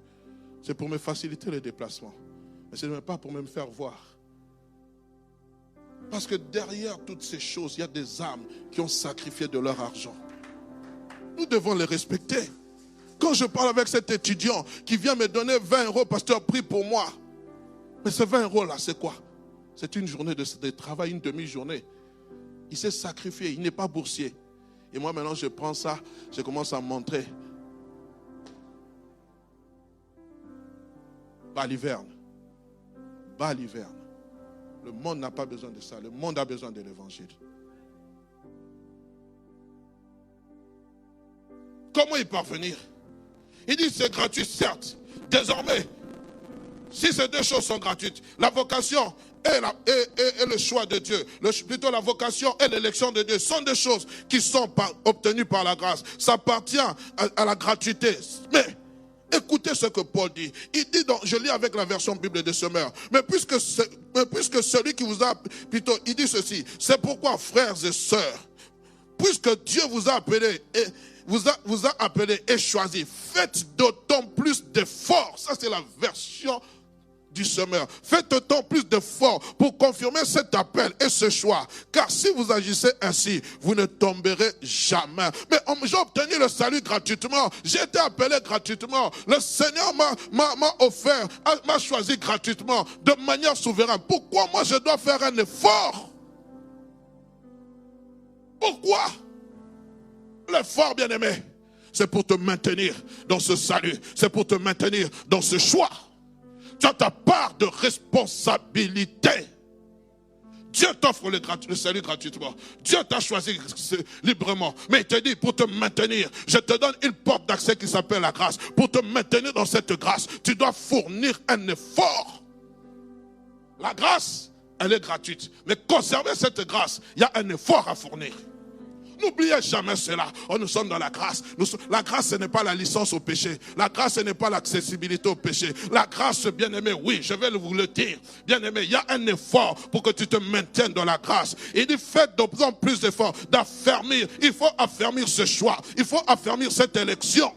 C'est pour me faciliter les déplacements. Mais ce n'est pas pour me faire voir. Parce que derrière toutes ces choses, il y a des âmes qui ont sacrifié de leur argent. Nous devons les respecter. Quand je parle avec cet étudiant qui vient me donner 20 €, pasteur, prie pour moi. Mais ces 20 € là, c'est quoi? C'est une journée de travail, une demi-journée. Il s'est sacrifié, il n'est pas boursier. Et moi maintenant je prends ça, je commence à montrer. Baliverne, balivernes. Le monde n'a pas besoin de ça. Le monde a besoin de l'évangile. Comment y parvenir? Il dit c'est gratuit, certes. Désormais, si ces deux choses sont gratuites, la vocation et le choix de Dieu, plutôt la vocation et l'élection de Dieu, sont des choses qui sont obtenues par la grâce. Ça appartient à la gratuité. Mais écoutez ce que Paul dit. Il dit, je lis avec la version Bible de Semeur, mais puisque celui qui vous a, plutôt, il dit ceci, c'est pourquoi, frères et sœurs, puisque Dieu vous a appelé et vous a appelé et choisi, faites d'autant plus d'efforts. Ça, c'est la version du semeur. Faites d'autant plus d'efforts pour confirmer cet appel et ce choix. Car si vous agissez ainsi, vous ne tomberez jamais. Mais j'ai obtenu le salut gratuitement. J'ai été appelé gratuitement. Le Seigneur m'a offert, m'a choisi gratuitement, de manière souveraine. Pourquoi moi je dois faire un effort? Pourquoi? L'effort, bien-aimé, c'est pour te maintenir dans ce salut. C'est pour te maintenir dans ce choix. Tu as ta part de responsabilité. Dieu t'offre le salut gratuitement. Dieu t'a choisi librement. Mais il te dit, pour te maintenir, je te donne une porte d'accès qui s'appelle la grâce. Pour te maintenir dans cette grâce, tu dois fournir un effort. La grâce, elle est gratuite. Mais conserver cette grâce, il y a un effort à fournir. N'oubliez jamais cela. Oh, nous sommes dans la grâce. La grâce, ce n'est pas la licence au péché. La grâce, ce n'est pas l'accessibilité au péché. La grâce, bien-aimé, oui, je vais vous le dire. Bien-aimé, il y a un effort pour que tu te maintiennes dans la grâce. Il dit, faites de plus en plus d'efforts d'affermir. Il faut affermir ce choix. Il faut affermir cette élection.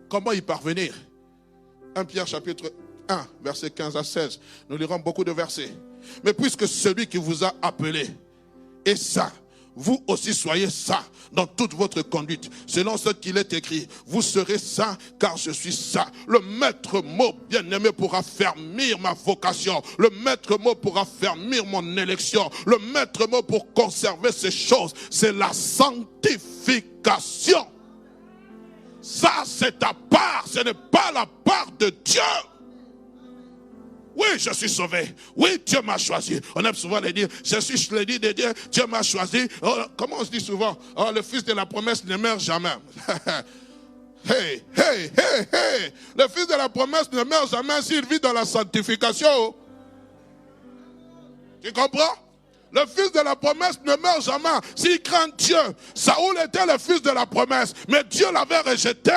Comment y parvenir? 1 Pierre chapitre 1, versets 15 à 16. Nous lirons beaucoup de versets. Mais puisque celui qui vous a appelé est saint, vous aussi soyez saints dans toute votre conduite. Selon ce qu'il est écrit, vous serez saints car je suis saint. Le maître mot, bien-aimé, pour affermir ma vocation. Le maître mot pour affermir mon élection. Le maître mot pour conserver ces choses, c'est la sanctification. Ça, c'est ta part. Ce n'est pas la part de Dieu. Oui, je suis sauvé. Oui, Dieu m'a choisi. On aime souvent le dire, je l'ai dit de Dieu, Dieu m'a choisi. Oh, comment on se dit souvent, oh, le fils de la promesse ne meurt jamais. Hey. Le fils de la promesse ne meurt jamais s'il vit dans la sanctification. Tu comprends? Le fils de la promesse ne meurt jamais s'il craint Dieu. Saoul était le fils de la promesse, mais Dieu l'avait rejeté.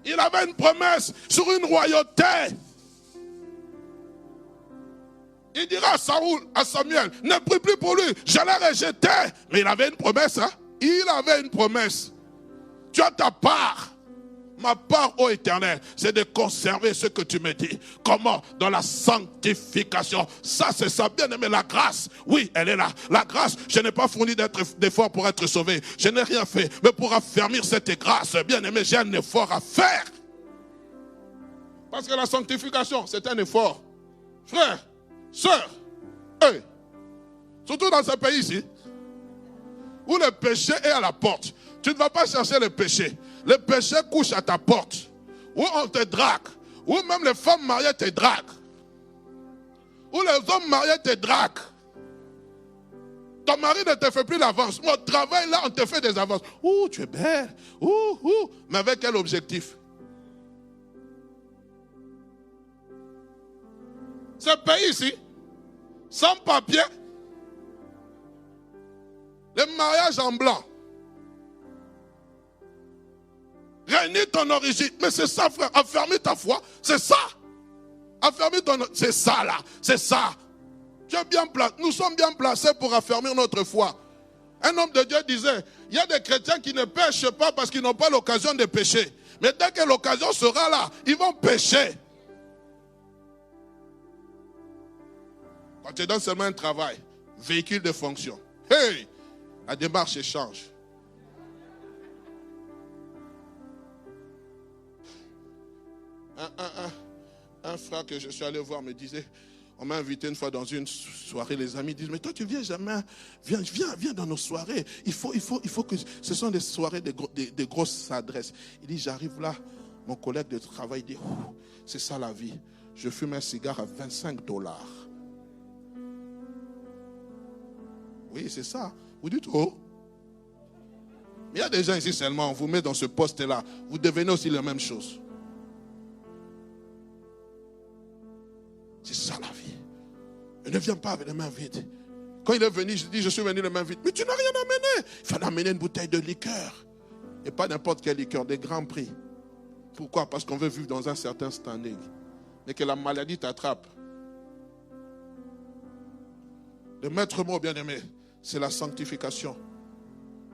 Il avait une promesse sur une royauté. Il dira à Samuel, ne prie plus pour lui, je l'ai rejeté. Mais il avait une promesse, hein? Il avait une promesse. Tu as ta part. Ma part, ô Éternel, c'est de conserver ce que tu me dis. Comment? Dans la sanctification. Ça, c'est ça. Bien aimé, la grâce, oui, elle est là. La grâce, je n'ai pas fourni d'effort pour être sauvé. Je n'ai rien fait. Mais pour affermir cette grâce, bien aimé, j'ai un effort à faire. Parce que la sanctification, c'est un effort. Frère, sœur, hey, surtout dans ce pays ici, où le péché est à la porte. Tu ne vas pas chercher le péché. Le péché couche à ta porte. Où on te drague. Où même les femmes mariées te draguent. Où les hommes mariés te draguent. Ton mari ne te fait plus l'avance. Mon travail là, on te fait des avances. Ouh, tu es belle. Ouh. Mais avec quel objectif? Ce pays ici, sans papier, le mariage en blanc. Réunis ton origine. Mais c'est ça, frère. Affermis ta foi. C'est ça. Affermis ton... C'est ça, là. C'est ça. Tu es bien placé. Nous sommes bien placés pour affermir notre foi. Un homme de Dieu disait, il y a des chrétiens qui ne pêchent pas parce qu'ils n'ont pas l'occasion de pécher. Mais dès que l'occasion sera là, ils vont pécher. Quand tu donnes seulement un travail, véhicule de fonction, hey, la démarche change. Un frère que je suis allé voir me disait, on m'a invité une fois dans une soirée, les amis disent, mais toi tu viens jamais, viens dans nos soirées, il faut que ce sont des soirées de grosses adresses. Il dit, j'arrive là, Mon collègue de travail dit, oh, c'est ça la vie. Je fume un cigare à $25. Oui, c'est ça. Vous dites, oh. Mais il y a des gens ici seulement, on vous met dans ce poste-là. Vous devenez aussi la même chose. C'est ça la vie. Il ne vient pas avec les mains vides. Quand il est venu, je dis, je suis venu les mains vides. Mais tu n'as rien amené. Il fallait amener une bouteille de liqueur. Et pas n'importe quel liqueur, des grands prix. Pourquoi? Parce qu'on veut vivre dans un certain standing. Et que la maladie t'attrape. Le maître mot, bien-aimé, c'est la sanctification.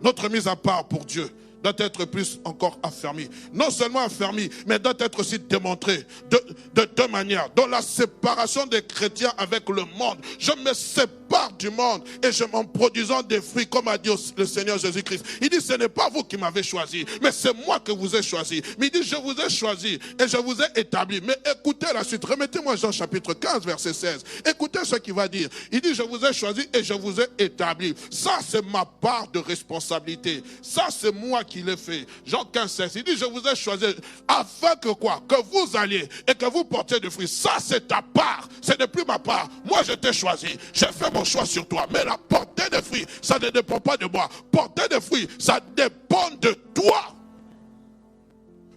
Notre mise à part pour Dieu doit être plus encore affermie. Non seulement affermie, mais doit être aussi démontrée de deux manières. Dans la séparation des chrétiens avec le monde. Je me sépare du monde et je m'en produisant des fruits, comme a dit le Seigneur Jésus-Christ. Il dit, ce n'est pas vous qui m'avez choisi, mais c'est moi que vous ai choisi. Mais il dit, je vous ai choisi et je vous ai établi. Mais écoutez la suite. Remettez-moi Jean chapitre 15, verset 16. Écoutez ce qu'il va dire. Il dit, je vous ai choisi et je vous ai établi. Ça, c'est ma part de responsabilité. Ça, c'est moi qui l'ai fait. Jean 15, 16. Il dit, je vous ai choisi afin que quoi? Que vous alliez et que vous portiez du fruit. Ça, c'est ta part. Ce n'est plus ma part. Moi, je t'ai choisi. J'ai fait mon choix sur toi. Mais la portée des fruits, ça ne dépend pas de moi. Porter des fruits, ça dépend de toi.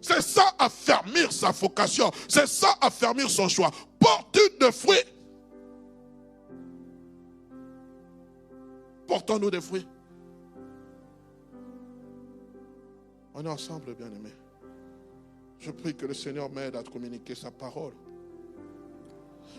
C'est ça, affermir sa vocation. C'est ça, affermir son choix. Porte de fruits. Portons-nous des fruits. On est ensemble, bien-aimés. Je prie que le Seigneur m'aide à communiquer sa parole.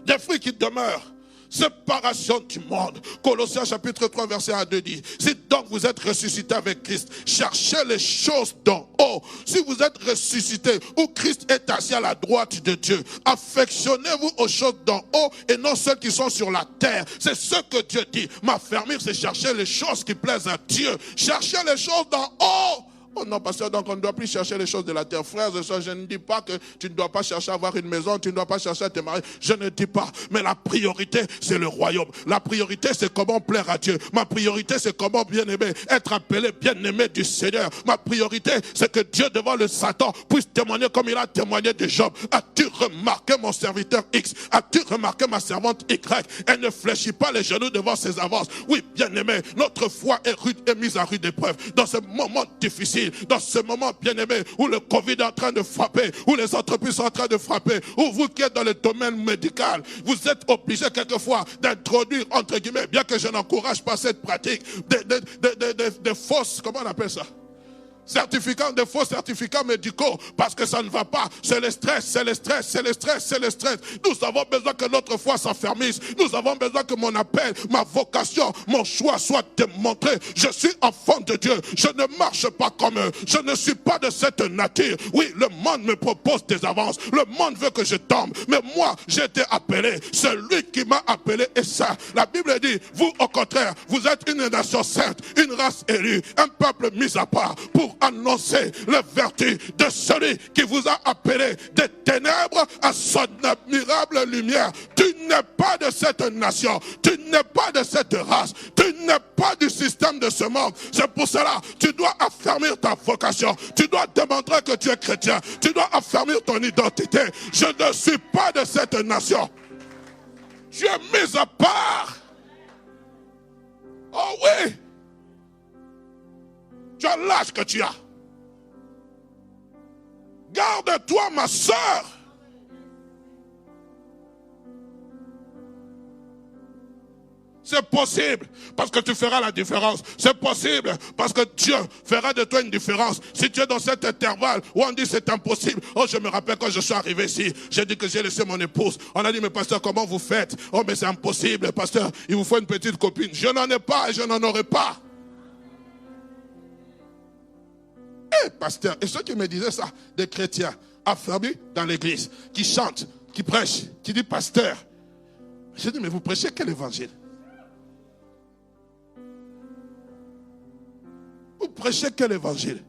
Des fruits qui demeurent. Séparation du monde. Colossiens chapitre 3 verset 1 2 dit, si donc vous êtes ressuscité avec Christ, cherchez les choses d'en haut. Si vous êtes ressuscité, où Christ est assis à la droite de Dieu, affectionnez-vous aux choses d'en haut et non celles qui sont sur la terre. C'est ce que Dieu dit. M'affermir, c'est chercher les choses qui plaisent à Dieu. Chercher les choses d'en haut. Oh non, pasteur, donc on ne doit plus chercher les choses de la terre. Frères et sœurs, je ne dis pas que tu ne dois pas chercher à avoir une maison, tu ne dois pas chercher à te marier. Je ne dis pas. Mais la priorité, c'est le royaume. La priorité, c'est comment plaire à Dieu. Ma priorité, c'est comment bien aimer, être appelé bien aimé du Seigneur. Ma priorité, c'est que Dieu devant le Satan puisse témoigner comme il a témoigné de Job. As-tu remarqué mon serviteur X? As-tu remarqué ma servante Y? Elle ne fléchit pas les genoux devant ses avances. Oui, bien aimé, notre foi est mise à rude épreuve. Dans ce moment difficile, dans ce moment bien-aimé où le Covid est en train de frapper, où les entreprises sont en train de frapper, où vous qui êtes dans le domaine médical, vous êtes obligés quelquefois d'introduire, entre guillemets, bien que je n'encourage pas cette pratique, des fausses, comment on appelle ça? Des faux certificats médicaux, parce que ça ne va pas. C'est le stress, c'est le stress, c'est le stress, c'est le stress. Nous avons besoin que notre foi s'affermisse. Nous avons besoin que mon appel, ma vocation, mon choix soit démontré. Je suis enfant de Dieu. Je ne marche pas comme eux. Je ne suis pas de cette nature. Oui, le monde me propose des avances. Le monde veut que je tombe. Mais moi, j'ai été appelé. C'est lui qui m'a appelé. Et ça, la Bible dit, vous au contraire, vous êtes une nation sainte, une race élue, un peuple mis à part pour annoncer les vertus de celui qui vous a appelé des ténèbres à son admirable lumière. Tu n'es pas de cette nation, tu n'es pas de cette race, tu n'es pas du système de ce monde. C'est pour cela tu dois affermir ta vocation, tu dois démontrer que tu es chrétien, tu dois affermir ton identité. Je ne suis pas de cette nation. Tu es mis à part. Oh oui. Tu as l'âge que tu as. Garde-toi, ma sœur. C'est possible parce que tu feras la différence. C'est possible parce que Dieu fera de toi une différence. Si tu es dans cet intervalle où on dit c'est impossible. Oh, je me rappelle quand je suis arrivé ici, j'ai dit que j'ai laissé mon épouse. On a dit, mais pasteur, comment vous faites? Oh, mais c'est impossible, pasteur. Il vous faut une petite copine. Je n'en ai pas et je n'en aurai pas. Pasteur, et ceux qui me disaient ça, des chrétiens affermis dans l'église, qui chantent, qui prêchent, qui disent pasteur. J'ai dit, mais vous prêchez quel évangile? Vous prêchez quel évangile?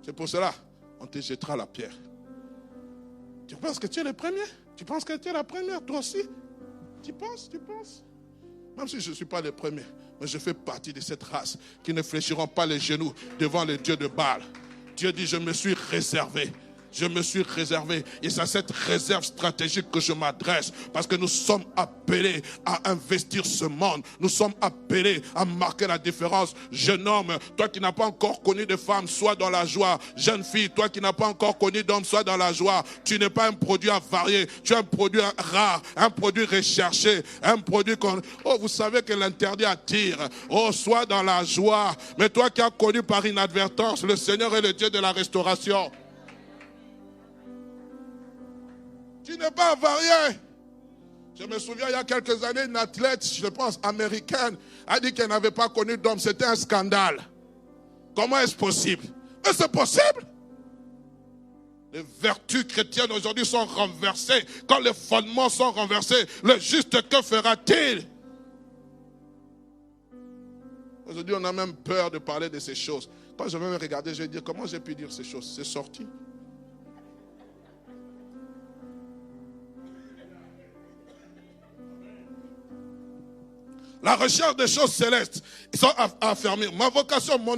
C'est pour cela, on te jettera la pierre. Tu penses que tu es le premier? Tu penses que tu es la première, toi aussi? Tu penses? Même si je ne suis pas le premier, mais je fais partie de cette race qui ne fléchiront pas les genoux devant les dieux de Baal. Dieu dit, je me suis réservé. Je me suis réservé. Et c'est à cette réserve stratégique que je m'adresse. Parce que nous sommes appelés à investir ce monde. Nous sommes appelés à marquer la différence. Jeune homme, toi qui n'as pas encore connu de femme, sois dans la joie. Jeune fille, toi qui n'as pas encore connu d'homme, sois dans la joie. Tu n'es pas un produit avarié. Tu es un produit rare, un produit recherché, un produit qu'on... Oh, vous savez que l'interdit attire. Oh, sois dans la joie. Mais toi qui as connu par inadvertance, le Seigneur est le Dieu de la restauration. Tu n'es pas avarié. Je me souviens, il y a quelques années, une athlète, je pense, américaine, a dit qu'elle n'avait pas connu d'homme. C'était un scandale. Comment est-ce possible? Mais c'est possible. Les vertus chrétiennes aujourd'hui sont renversées. Quand les fondements sont renversés, le juste, que fera-t-il? Aujourd'hui, on a même peur de parler de ces choses. Quand je vais me regarder, je vais dire, comment j'ai pu dire ces choses? C'est sorti. La recherche des choses célestes, ils sont à affermir. Ma vocation, mon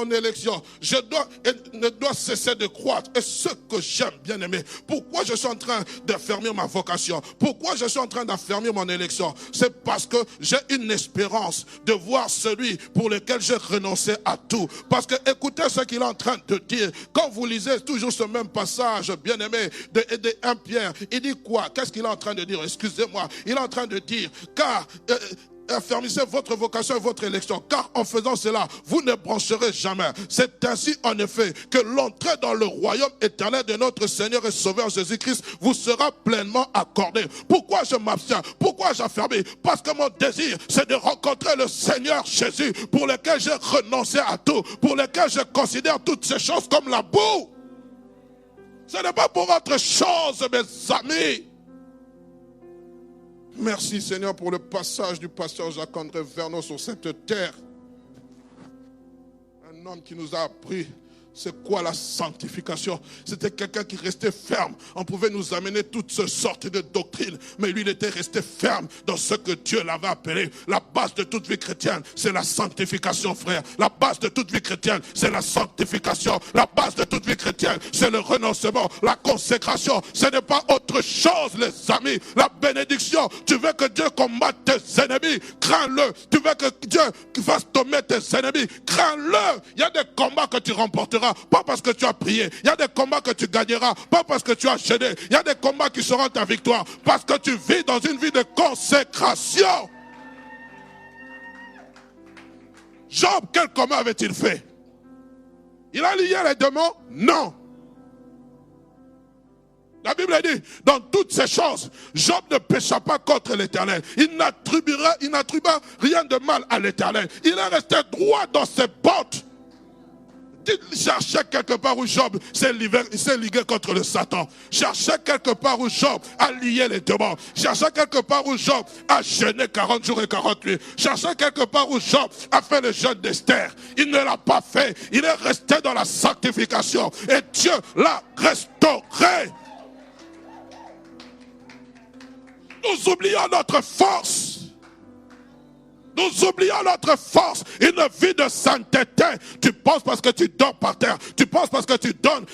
élection, ne doit cesser de croître. Et ce que j'aime, bien aimé, pourquoi je suis en train d'affermir ma vocation? Pourquoi je suis en train d'affermir mon élection? C'est parce que j'ai une espérance de voir celui pour lequel j'ai renoncé à tout. Parce que écoutez ce qu'il est en train de dire. Quand vous lisez toujours ce même passage, bien aimé, de 1 Pierre, il dit quoi? Qu'est-ce qu'il est en train de dire? Excusez-moi. Il est en train de dire, car... affermissez votre vocation et votre élection, car en faisant cela, vous ne brancherez jamais. C'est ainsi en effet que l'entrée dans le royaume éternel de notre Seigneur et Sauveur Jésus-Christ vous sera pleinement accordée. Pourquoi je m'abstiens? Pourquoi j'affermis? Parce que mon désir, c'est de rencontrer le Seigneur Jésus, pour lequel j'ai renoncé à tout, pour lequel je considère toutes ces choses comme la boue. Ce n'est pas pour autre chose, mes amis. Merci Seigneur pour le passage du pasteur Jacques-André Vernon sur cette terre. Un homme qui nous a appris c'est quoi la sanctification. C'était quelqu'un qui restait ferme. On pouvait nous amener toutes sortes de doctrines, mais lui il était resté ferme dans ce que Dieu l'avait appelé. La base de toute vie chrétienne, c'est la sanctification, frère. La base de toute vie chrétienne, c'est la sanctification. La base de toute vie chrétienne, c'est le renoncement, la consécration. Ce n'est pas autre chose, les amis. La bénédiction, tu veux que Dieu combatte tes ennemis, crains-le. Tu veux que Dieu fasse tomber tes ennemis, crains-le. Il y a des combats que tu remporteras, pas parce que tu as prié. Il y a des combats que tu gagneras, pas parce que tu as jeûné. Il y a des combats qui seront ta victoire, parce que tu vis dans une vie de consécration. Job, quel combat avait-il fait? Il a lié les démons? Non. La Bible dit, dans toutes ces choses, Job ne pécha pas contre l'Éternel. Il n'attribua rien de mal à l'Éternel. Il est resté droit dans ses bottes. Cherchez quelque part où Job s'est ligué contre le Satan. Cherchez quelque part où Job a lié les démons. Cherchez quelque part où Job a jeûné 40 jours et 40 nuits. Cherchez quelque part où Job a fait le jeûne d'Esther. Il ne l'a pas fait. Il est resté dans la sanctification. Et Dieu l'a restauré. Nous oublions notre force. Nous oublions notre force, une vie de sainteté. Tu penses parce que tu dors par terre. Tu penses parce que tu donnes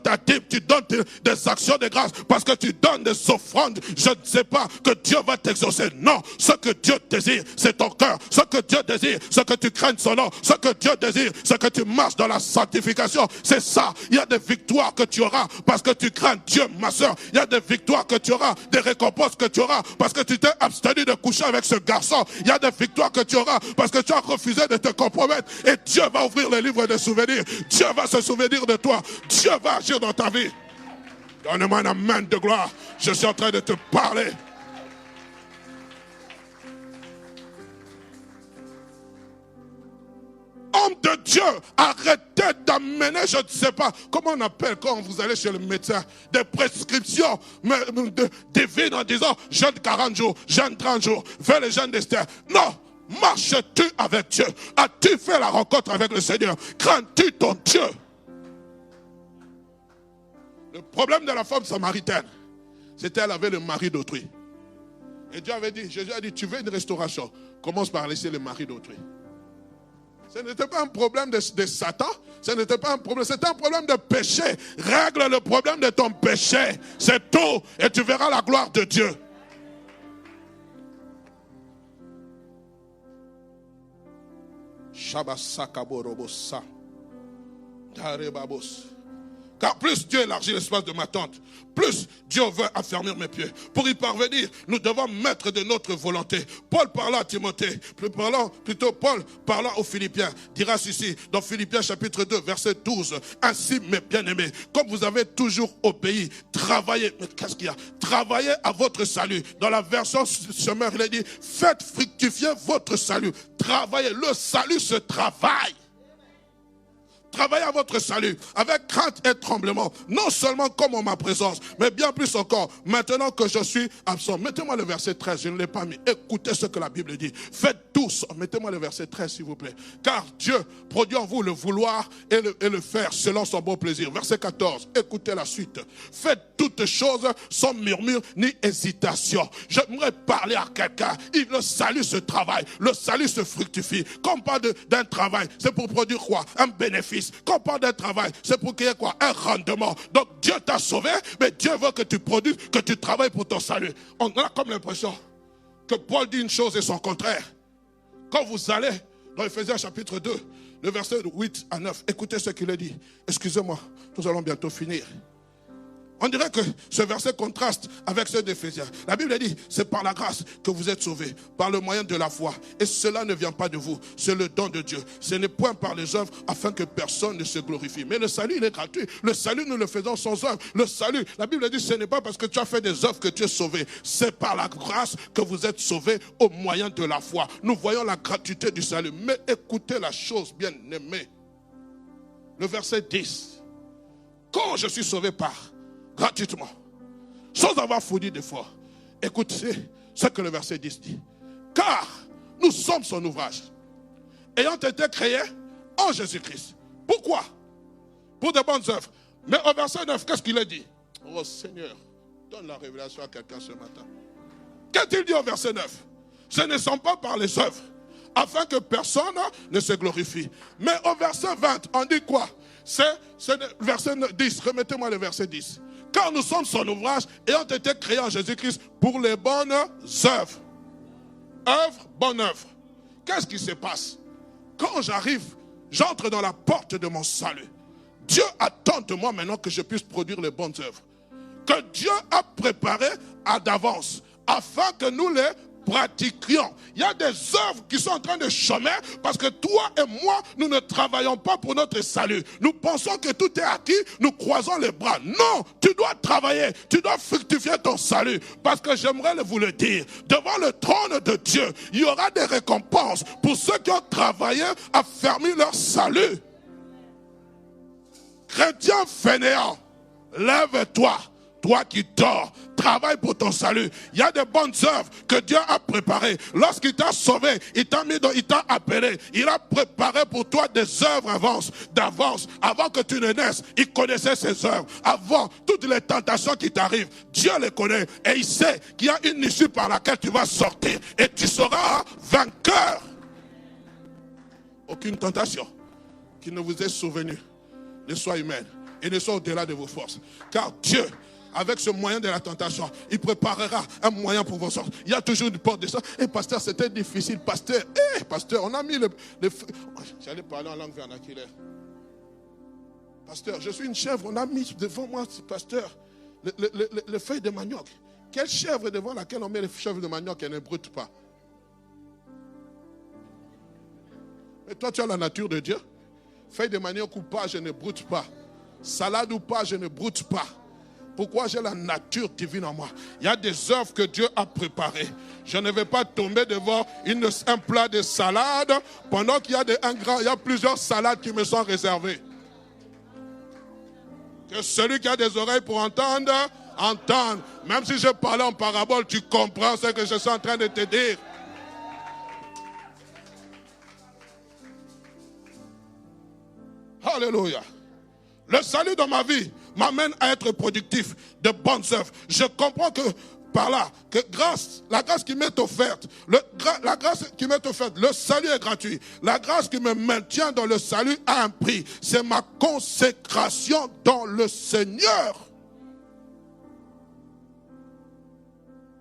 ta dîme, tu donnes des actions de grâce, parce que tu donnes des offrandes. Je ne sais pas que Dieu va t'exaucer. Non, ce que Dieu désire, c'est ton cœur. Ce que Dieu désire, c'est que tu craignes son nom. Ce que Dieu désire, c'est que tu marches dans la sanctification. C'est ça. Il y a des victoires que tu auras parce que tu crains Dieu, ma soeur. Il y a des victoires que tu auras, des récompenses que tu auras parce que tu t'es abstenu de coucher avec ce garçon. Il y a des victoires que tu auras parce que tu as refusé de te compromettre, et Dieu va ouvrir le livre de souvenirs. Dieu va se souvenir de toi. Dieu va agir dans ta vie. Donne-moi un amen de gloire. Je suis en train de te parler. Homme de Dieu, arrêtez d'amener, je ne sais pas, comment on appelle quand vous allez chez le médecin, des prescriptions divines en disant jeûne 40 jours, jeûne 30 jours, fais le jeûne d'Esther. Non, marches-tu avec Dieu? As-tu fait la rencontre avec le Seigneur? Crains-tu ton Dieu? Le problème de la femme samaritaine, c'était qu'elle avait le mari d'autrui. Et Dieu avait dit, Jésus a dit, tu veux une restauration, commence par laisser le mari d'autrui. Ce n'était pas un problème de Satan. Ce n'était pas un problème. C'était un problème de péché. Règle le problème de ton péché. C'est tout. Et tu verras la gloire de Dieu. Shabasakaborobosa. Darebabos. Car plus Dieu élargit l'espace de ma tente, plus Dieu veut affermir mes pieds. Pour y parvenir, nous devons mettre de notre volonté. Paul parlant à Timothée, Paul parlant aux Philippiens, dira ceci dans Philippiens chapitre 2, verset 12. Ainsi, mes bien-aimés, comme vous avez toujours obéi, travaillez. Mais qu'est-ce qu'il y a? Travaillez à votre salut. Dans la version Semeur, il est dit, faites fructifier votre salut. Travaillez. Le salut se travaille. Travaillez à votre salut avec crainte et tremblement, non seulement comme en ma présence, mais bien plus encore, maintenant que je suis absent. Mettez-moi le verset 13, je ne l'ai pas mis. Écoutez ce que la Bible dit. Faites tous, mettez-moi le verset 13 s'il vous plaît. Car Dieu produit en vous le vouloir et le faire selon son bon plaisir. Verset 14, écoutez la suite. Faites toutes choses sans murmure ni hésitation. J'aimerais parler à quelqu'un. Le salut se travaille, le salut se fructifie. Quand on parle d'un travail, c'est pour produire quoi? Un bénéfice. Quand on parle d'un travail, c'est pour qu'il y ait quoi? Un rendement. Donc Dieu t'a sauvé, mais Dieu veut que tu produises, que tu travailles pour ton salut. On a comme l'impression que Paul dit une chose et son contraire. Quand vous allez dans Ephésiens chapitre 2, le verset 8 à 9, écoutez ce qu'il a dit. Excusez-moi, nous allons bientôt finir. On dirait que ce verset contraste avec ceux d'Éphésiens. La Bible dit, c'est par la grâce que vous êtes sauvés, par le moyen de la foi. Et cela ne vient pas de vous, c'est le don de Dieu. Ce n'est point par les œuvres afin que personne ne se glorifie. Mais le salut, il est gratuit. Le salut, nous le faisons sans œuvre. Le salut, la Bible dit, ce n'est pas parce que tu as fait des œuvres que tu es sauvé. C'est par la grâce que vous êtes sauvés au moyen de la foi. Nous voyons la gratuité du salut. Mais écoutez la chose, bien aimée. Le verset 10. Quand je suis sauvé gratuitement, sans avoir fourni d'efforts. Écoutez ce que le verset 10 dit. Car nous sommes son ouvrage, ayant été créés en Jésus-Christ. Pourquoi? Pour de bonnes œuvres. Mais au verset 9, qu'est-ce qu'il a dit? Oh Seigneur, donne la révélation à quelqu'un ce matin. Qu'est-ce qu'il dit au verset 9? Ce ne sont pas par les œuvres, afin que personne ne se glorifie. Mais au verset 20, on dit quoi? C'est le verset 10. Remettez-moi le verset 10. Car nous sommes son ouvrage ayant été créés en Jésus-Christ pour les bonnes œuvres. Œuvres, bonnes œuvres. Qu'est-ce qui se passe? Quand j'arrive, j'entre dans la porte de mon salut. Dieu attend de moi maintenant que je puisse produire les bonnes œuvres. Que Dieu a préparé d'avance afin que nous les pratiquions. Il y a des œuvres qui sont en train de chômer parce que toi et moi, nous ne travaillons pas pour notre salut. Nous pensons que tout est acquis, nous croisons les bras. Non, tu dois travailler, tu dois fructifier ton salut. Parce que j'aimerais vous le dire, devant le trône de Dieu, il y aura des récompenses pour ceux qui ont travaillé à fermer leur salut. Chrétien fainéant, lève-toi. Toi qui dors, travaille pour ton salut. Il y a des bonnes œuvres que Dieu a préparées. Lorsqu'il t'a sauvé, il t'a appelé. Il a préparé pour toi des œuvres d'avance. Avant que tu ne naisses, il connaissait ces œuvres. Avant toutes les tentations qui t'arrivent, Dieu les connaît. Et il sait qu'il y a une issue par laquelle tu vas sortir. Et tu seras vainqueur. Aucune tentation qui ne vous est souvenue ne soit humaine et ne soit au-delà de vos forces. Car Dieu, avec ce moyen de la tentation, il préparera un moyen pour vos sortes. Il y a toujours une porte de ça. Et pasteur, c'était difficile. Pasteur, on a mis le j'allais parler en langue vernaculaire. Pasteur, je suis une chèvre. On a mis devant moi, pasteur, les feuilles de manioc. Quelle chèvre devant laquelle on met les chèvres de manioc et ne broute pas? Mais toi, tu as la nature de Dieu. Feuilles de manioc ou pas, je ne broute pas. Salade ou pas, je ne broute pas. Pourquoi j'ai la nature divine en moi? Il y a des œuvres que Dieu a préparées. Je ne vais pas tomber devant un plat de salade pendant qu'il y a plusieurs salades qui me sont réservées. Que celui qui a des oreilles pour entendre, entende. Même si je parlais en parabole, tu comprends ce que je suis en train de te dire. Alléluia. Le salut dans ma vie m'amène à être productif de bonnes œuvres. Je comprends que par là que la grâce qui m'est offerte, la grâce qui m'est offerte, le salut est gratuit. La grâce qui me maintient dans le salut a un prix. C'est ma consécration dans le Seigneur.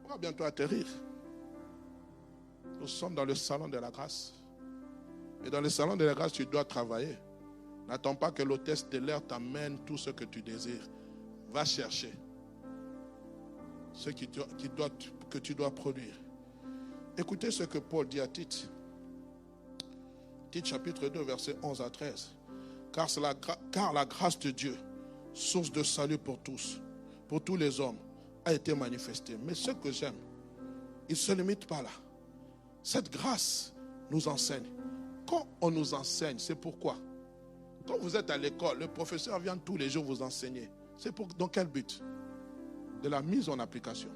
On va bientôt atterrir. Nous sommes dans le salon de la grâce. Et dans le salon de la grâce, tu dois travailler. N'attends pas que l'hôtesse de l'air t'amène tout ce que tu désires. Va chercher ce que tu dois produire. Écoutez ce que Paul dit à Tite. Tite chapitre 2, versets 11 à 13. Car la grâce de Dieu, source de salut pour tous les hommes, a été manifestée. Mais ce que j'aime, il ne se limite pas là. Cette grâce nous enseigne. Quand on nous enseigne, c'est pourquoi. Quand vous êtes à l'école, le professeur vient tous les jours vous enseigner. C'est dans quel but? De la mise en application,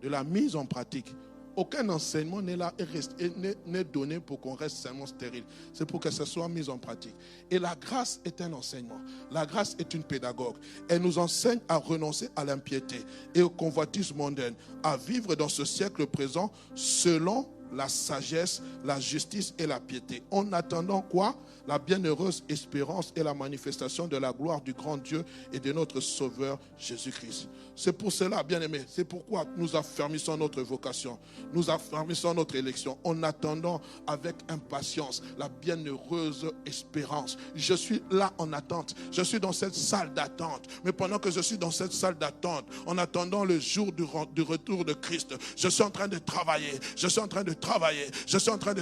de la mise en pratique. Aucun enseignement n'est donné pour qu'on reste seulement stérile. C'est pour que ce soit mis en pratique. Et la grâce est un enseignement. La grâce est une pédagogue. Elle nous enseigne à renoncer à l'impiété et aux convoitises mondaines, à vivre dans ce siècle présent selon la sagesse, la justice et la piété. En attendant quoi? La bienheureuse espérance et la manifestation de la gloire du grand Dieu et de notre Sauveur Jésus-Christ. C'est pour cela, bien-aimés, c'est pourquoi nous affermissons notre vocation, nous affermissons notre élection, en attendant avec impatience la bienheureuse espérance. Je suis là en attente, je suis dans cette salle d'attente, mais pendant que je suis dans cette salle d'attente, en attendant le jour du retour de Christ, je suis en train de travailler, je suis en train de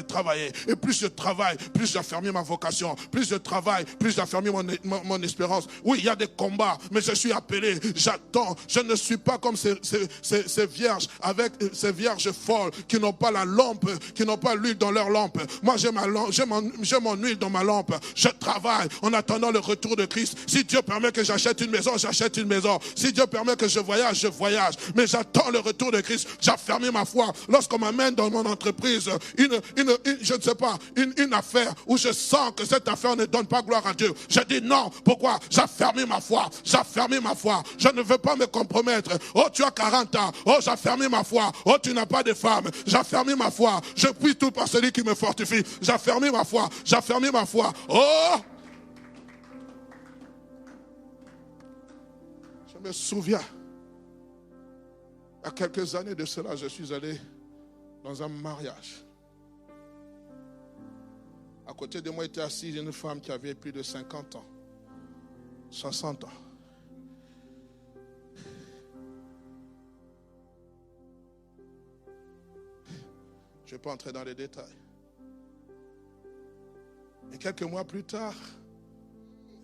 travailler, et plus je travaille, plus j'affermis ma vocation. Plus je travaille, plus j'affermis mon espérance. Oui, il y a des combats, mais je suis appelé, j'attends. Je ne suis pas comme ces vierges, avec ces vierges folles qui n'ont pas la lampe, qui n'ont pas l'huile dans leur lampe. Moi, j'ai mon huile dans ma lampe. Je travaille en attendant le retour de Christ. Si Dieu permet que j'achète une maison, j'achète une maison. Si Dieu permet que je voyage, je voyage. Mais j'attends le retour de Christ. J'affermis ma foi. Lorsqu'on m'amène dans mon entreprise une affaire où je sens que cette affaire ne donne pas gloire à Dieu, je dis non. Pourquoi? J'affermis ma foi. Je ne veux pas me compromettre. Oh, tu as 40 ans. Oh, j'affermis ma foi. Oh, tu n'as pas de femme. J'affermis ma foi. Je prie tout par celui qui me fortifie. J'affermis ma foi. Oh! Je me souviens, il y a quelques années de cela, je suis allé dans un mariage. À côté de moi était assise une femme qui avait plus de 50 ans, 60 ans. Je ne vais pas entrer dans les détails. Et quelques mois plus tard,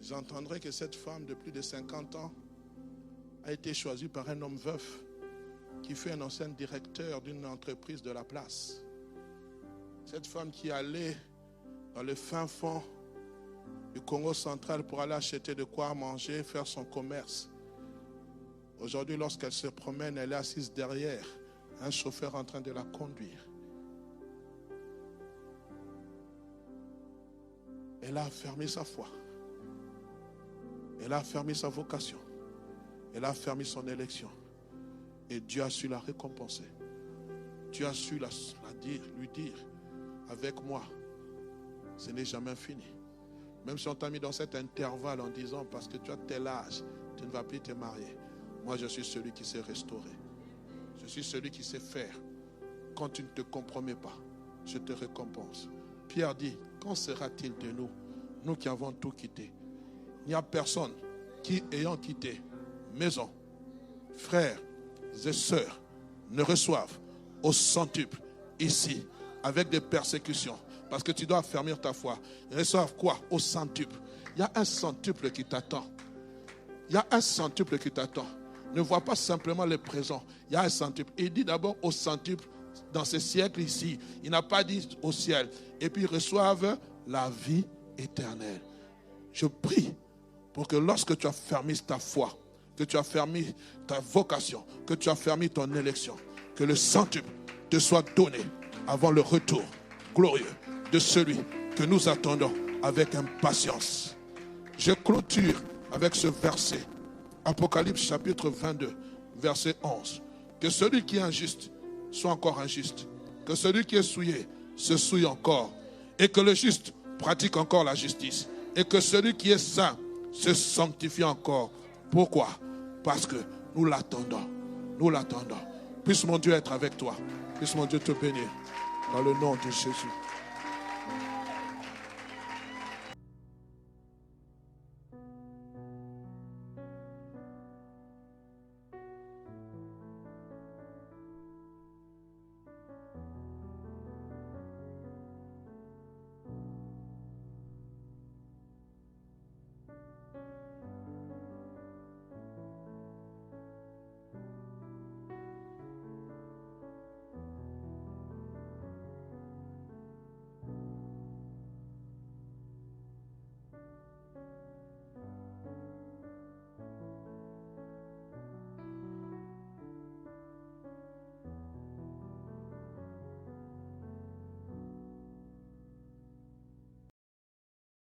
j'entendrai que cette femme de plus de 50 ans a été choisie par un homme veuf qui fut un ancien directeur d'une entreprise de la place. Cette femme qui allait dans le fin fond du Congo central pour aller acheter de quoi manger, faire son commerce. Aujourd'hui, lorsqu'elle se promène, elle est assise derrière un chauffeur en train de la conduire. Elle a affermi sa foi. Elle a affermi sa vocation. Elle a affermi son élection. Et Dieu a su la récompenser. Dieu a su lui dire, avec moi, ce n'est jamais fini. Même si on t'a mis dans cet intervalle en disant, parce que tu as tel âge, tu ne vas plus te marier. Moi, je suis celui qui sait restaurer. Je suis celui qui sait faire. Quand tu ne te compromets pas, je te récompense. Pierre dit, qu'en sera-t-il de nous, nous qui avons tout quitté? Il n'y a personne qui, ayant quitté maison, frères et sœurs, ne reçoivent au centuple ici, avec des persécutions. Parce que tu dois affermir ta foi. Ils reçoivent quoi? Au centuple. Il y a un centuple qui t'attend. Il y a un centuple qui t'attend. Ne vois pas simplement le présent. Il y a un centuple. Il dit d'abord au centuple dans ce siècle ici. Il n'a pas dit au ciel. Et puis ils reçoivent la vie éternelle. Je prie pour que lorsque tu as fermé ta foi, que tu as fermé ta vocation, que tu as fermé ton élection, que le centuple te soit donné avant le retour glorieux de celui que nous attendons avec impatience. Je clôture avec ce verset. Apocalypse chapitre 22, verset 11. Que celui qui est injuste soit encore injuste. Que celui qui est souillé se souille encore. Et que le juste pratique encore la justice. Et que celui qui est saint se sanctifie encore. Pourquoi? Parce que nous l'attendons. Nous l'attendons. Puisse mon Dieu être avec toi. Puisse mon Dieu te bénir. Dans le nom de Jésus.